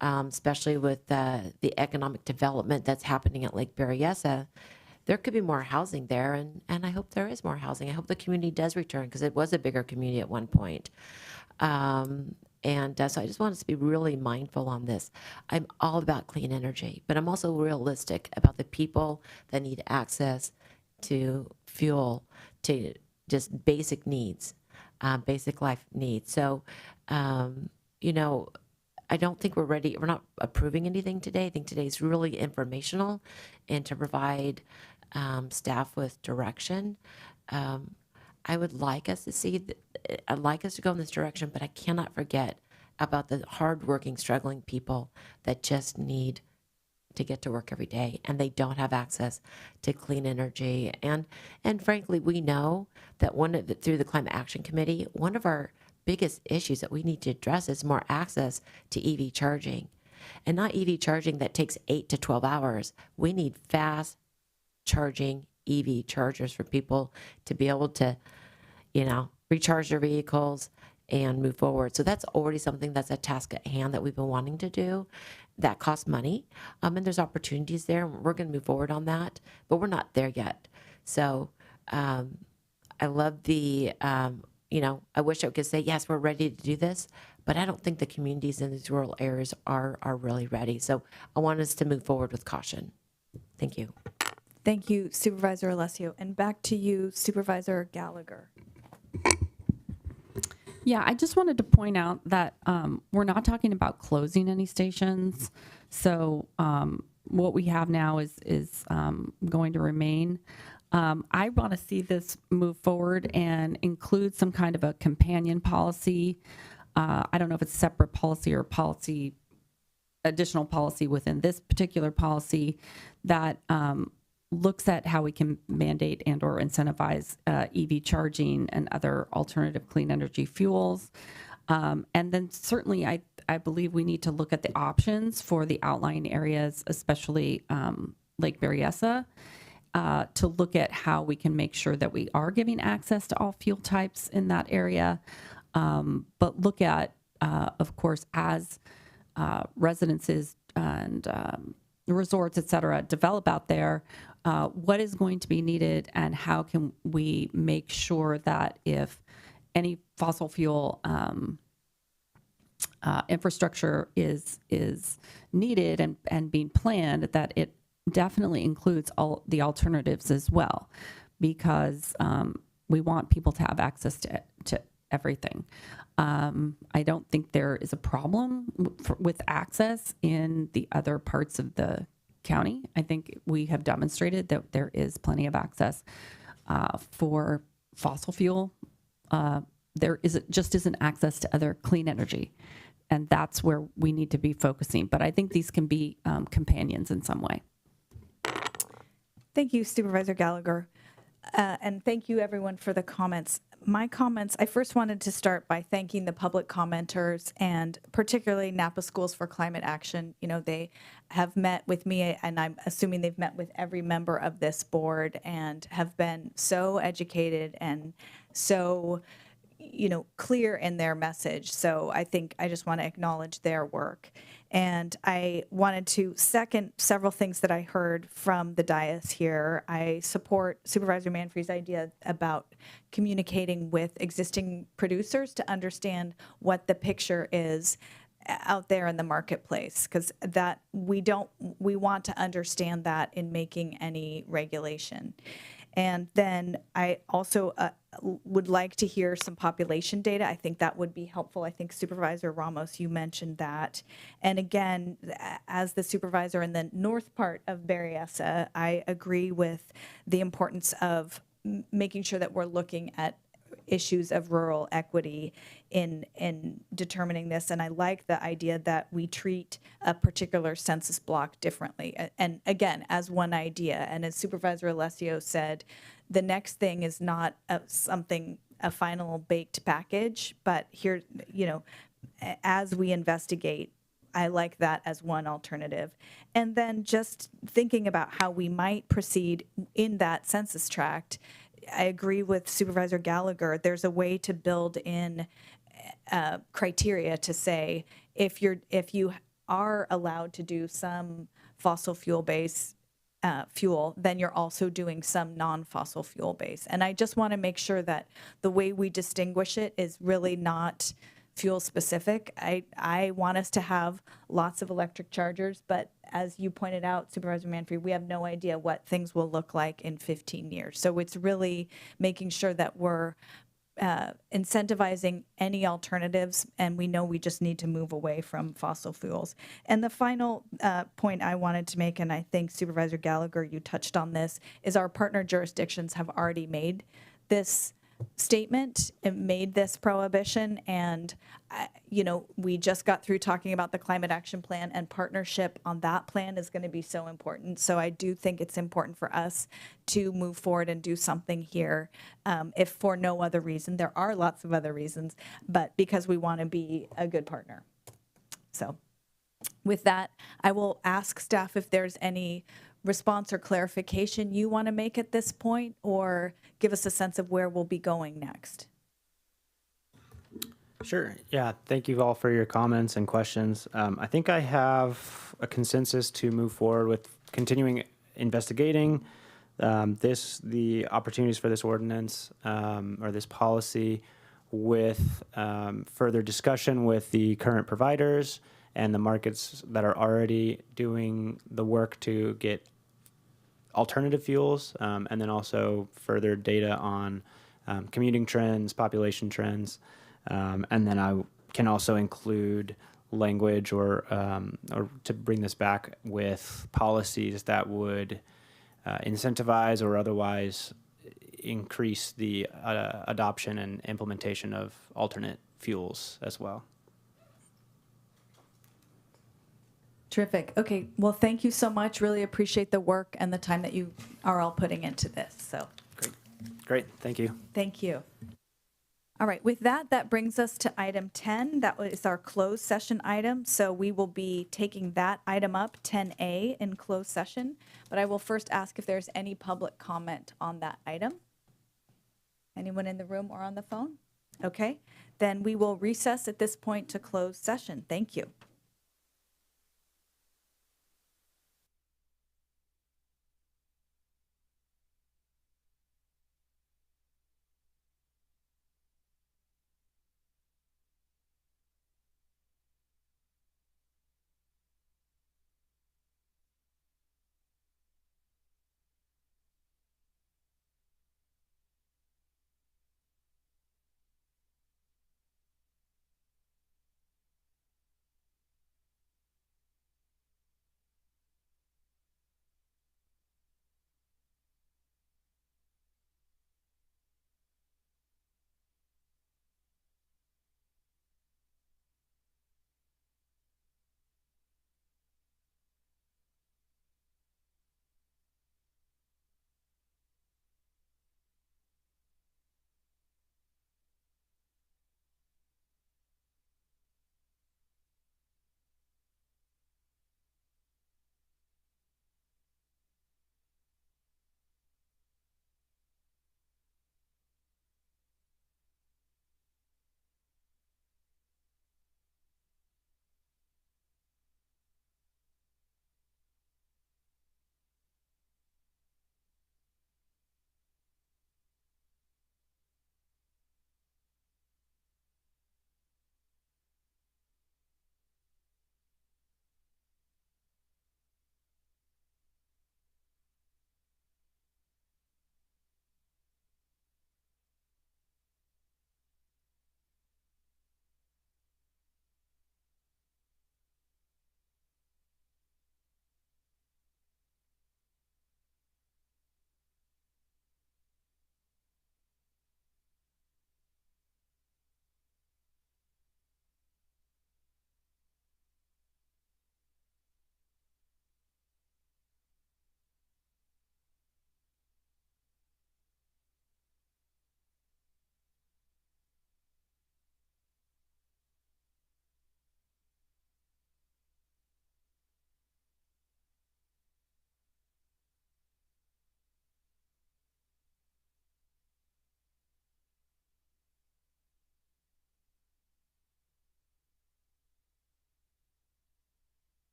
especially with the economic development that's happening at Lake Berryessa. There could be more housing there, and I hope there is more housing. I hope the community does return, because it was a bigger community at one point. So I just want us to be really mindful on this. I'm all about clean energy, but I'm also realistic about the people that need access to fuel, to just basic needs, basic life needs. So, I don't think we're ready. We're not approving anything today. I think today is really informational and to provide staff with direction. I would like us to I'd like us to go in this direction, but I cannot forget about the hardworking, struggling people that just need to get to work every day, and they don't have access to clean energy. And frankly, we know that through the Climate Action Committee, one of our biggest issues that we need to address is more access to EV charging, and not EV charging that takes 8 to 12 hours. We need fast charging EV chargers for people to be able to, recharge their vehicles and move forward. So that's already something that's a task at hand that we've been wanting to do. That costs money, and there's opportunities there. We're going to move forward on that, but we're not there yet. So I love I wish I could say, yes, we're ready to do this, but I don't think the communities in these rural areas are really ready. So I want us to move forward with caution. Thank you. Thank you, Supervisor Alessio. And back to you, Supervisor Gallagher. Yeah, I just wanted to point out that we're not talking about closing any stations. So what we have now is going to remain. I want to see this move forward and include some kind of a companion policy. I don't know if it's separate policy or additional policy within this particular policy that looks at how we can mandate and or incentivize EV charging and other alternative clean energy fuels. And then certainly I believe we need to look at the options for the outlying areas, especially Lake Berryessa, to look at how we can make sure that we are giving access to all fuel types in that area. But look at, of course, as residences and resorts, et cetera, develop out there, what is going to be needed and how can we make sure that if any fossil fuel infrastructure is needed and being planned, that it definitely includes all the alternatives as well, because we want people to have access to everything. I don't think there is a problem with access in the other parts of the county. I think we have demonstrated that there is plenty of access for fossil fuel. There just isn't access to other clean energy. And that's where we need to be focusing. But I think these can be companions in some way. Thank you, Supervisor Gallagher. And thank you, everyone, for the comments. My comments, I first wanted to start by thanking the public commenters and particularly Napa Schools for Climate Action. You know, they have met with me, and I'm assuming they've met with every member of this board and have been so educated and so, you know, clear in their message. So I think I just want to acknowledge their work. And I wanted to second several things that I heard from the dais here. I support Supervisor Manfree's idea about communicating with existing producers to understand what the picture is out there in the marketplace, because that we want to understand that in making any regulation. And then I also would like to hear some population data. I think that would be helpful. I think Supervisor Ramos, you mentioned that. And again, as the supervisor in the north part of Berryessa, I agree with the importance of making sure that we're looking at issues of rural equity in determining this. And I like the idea that we treat a particular census block differently. And again, as one idea, and as Supervisor Alessio said, the next thing is not a final baked package, but here, you know, as we investigate, I like that as one alternative. And then just thinking about how we might proceed in that census tract, I agree with Supervisor Gallagher. There's a way to build in criteria to say if you are allowed to do some fossil fuel based fuel, then you're also doing some non-fossil fuel based. And I just want to make sure that the way we distinguish it is really not fuel specific. I want us to have lots of electric chargers, but as you pointed out, Supervisor Manfree, we have no idea what things will look like in 15 years. So it's really making sure that we're incentivizing any alternatives, and we know we just need to move away from fossil fuels. And the final point I wanted to make, and I think Supervisor Gallagher, you touched on this, is our partner jurisdictions have already made this statement and made this prohibition. And, you know, we just got through talking about the climate action plan, and partnership on that plan is going to be so important. So I do think it's important for us to move forward and do something here, if for no other reason. There are lots of other reasons, but because we want to be a good partner. So with that, I will ask staff if there's any response or clarification you want to make at this point, or give us a sense of where we'll be going next. Sure. Yeah. Thank you all for your comments and questions. I think I have a consensus to move forward with continuing investigating the opportunities for this ordinance or this policy with further discussion with the current providers and the markets that are already doing the work to get alternative fuels, and then also further data on commuting trends, population trends, And then I can also include language or to bring this back with policies that would incentivize or otherwise increase the adoption and implementation of alternate fuels as well. Terrific. Okay. Well, thank you so much. Really appreciate the work and the time that you are all putting into this. So Great. Thank you. thank you. All right. With that, that brings us to item 10. That is our closed session item. So we will be taking that item up, 10A, in closed session. But I will first ask if there's any public comment on that item. Anyone in the room or on the phone? Okay. Then we will recess at this point to closed session. Thank you.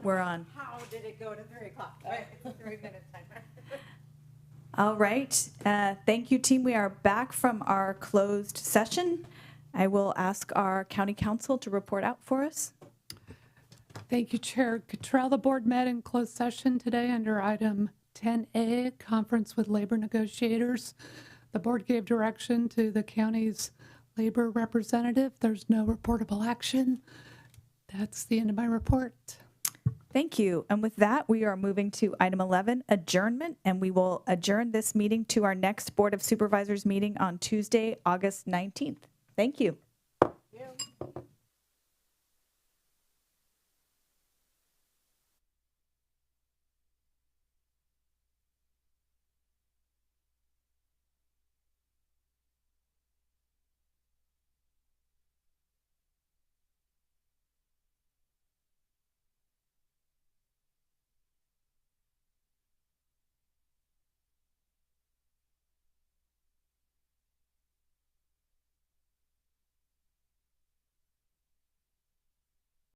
We're on. How did it go to 3 o'clock? Right, it's a 3-minute timer. All right. Thank you, team. We are back from our closed session. I will ask our county council to report out for us. Thank you, Chair Cottrell. The board met in closed session today under item 10A, conference with labor negotiators. The board gave direction to the county's labor representative. There's no reportable action. That's the end of my report. Thank you. And with that, we are moving to item 11, adjournment, and we will adjourn this meeting to our next Board of Supervisors meeting on Tuesday, August 19th. Thank you. Yeah.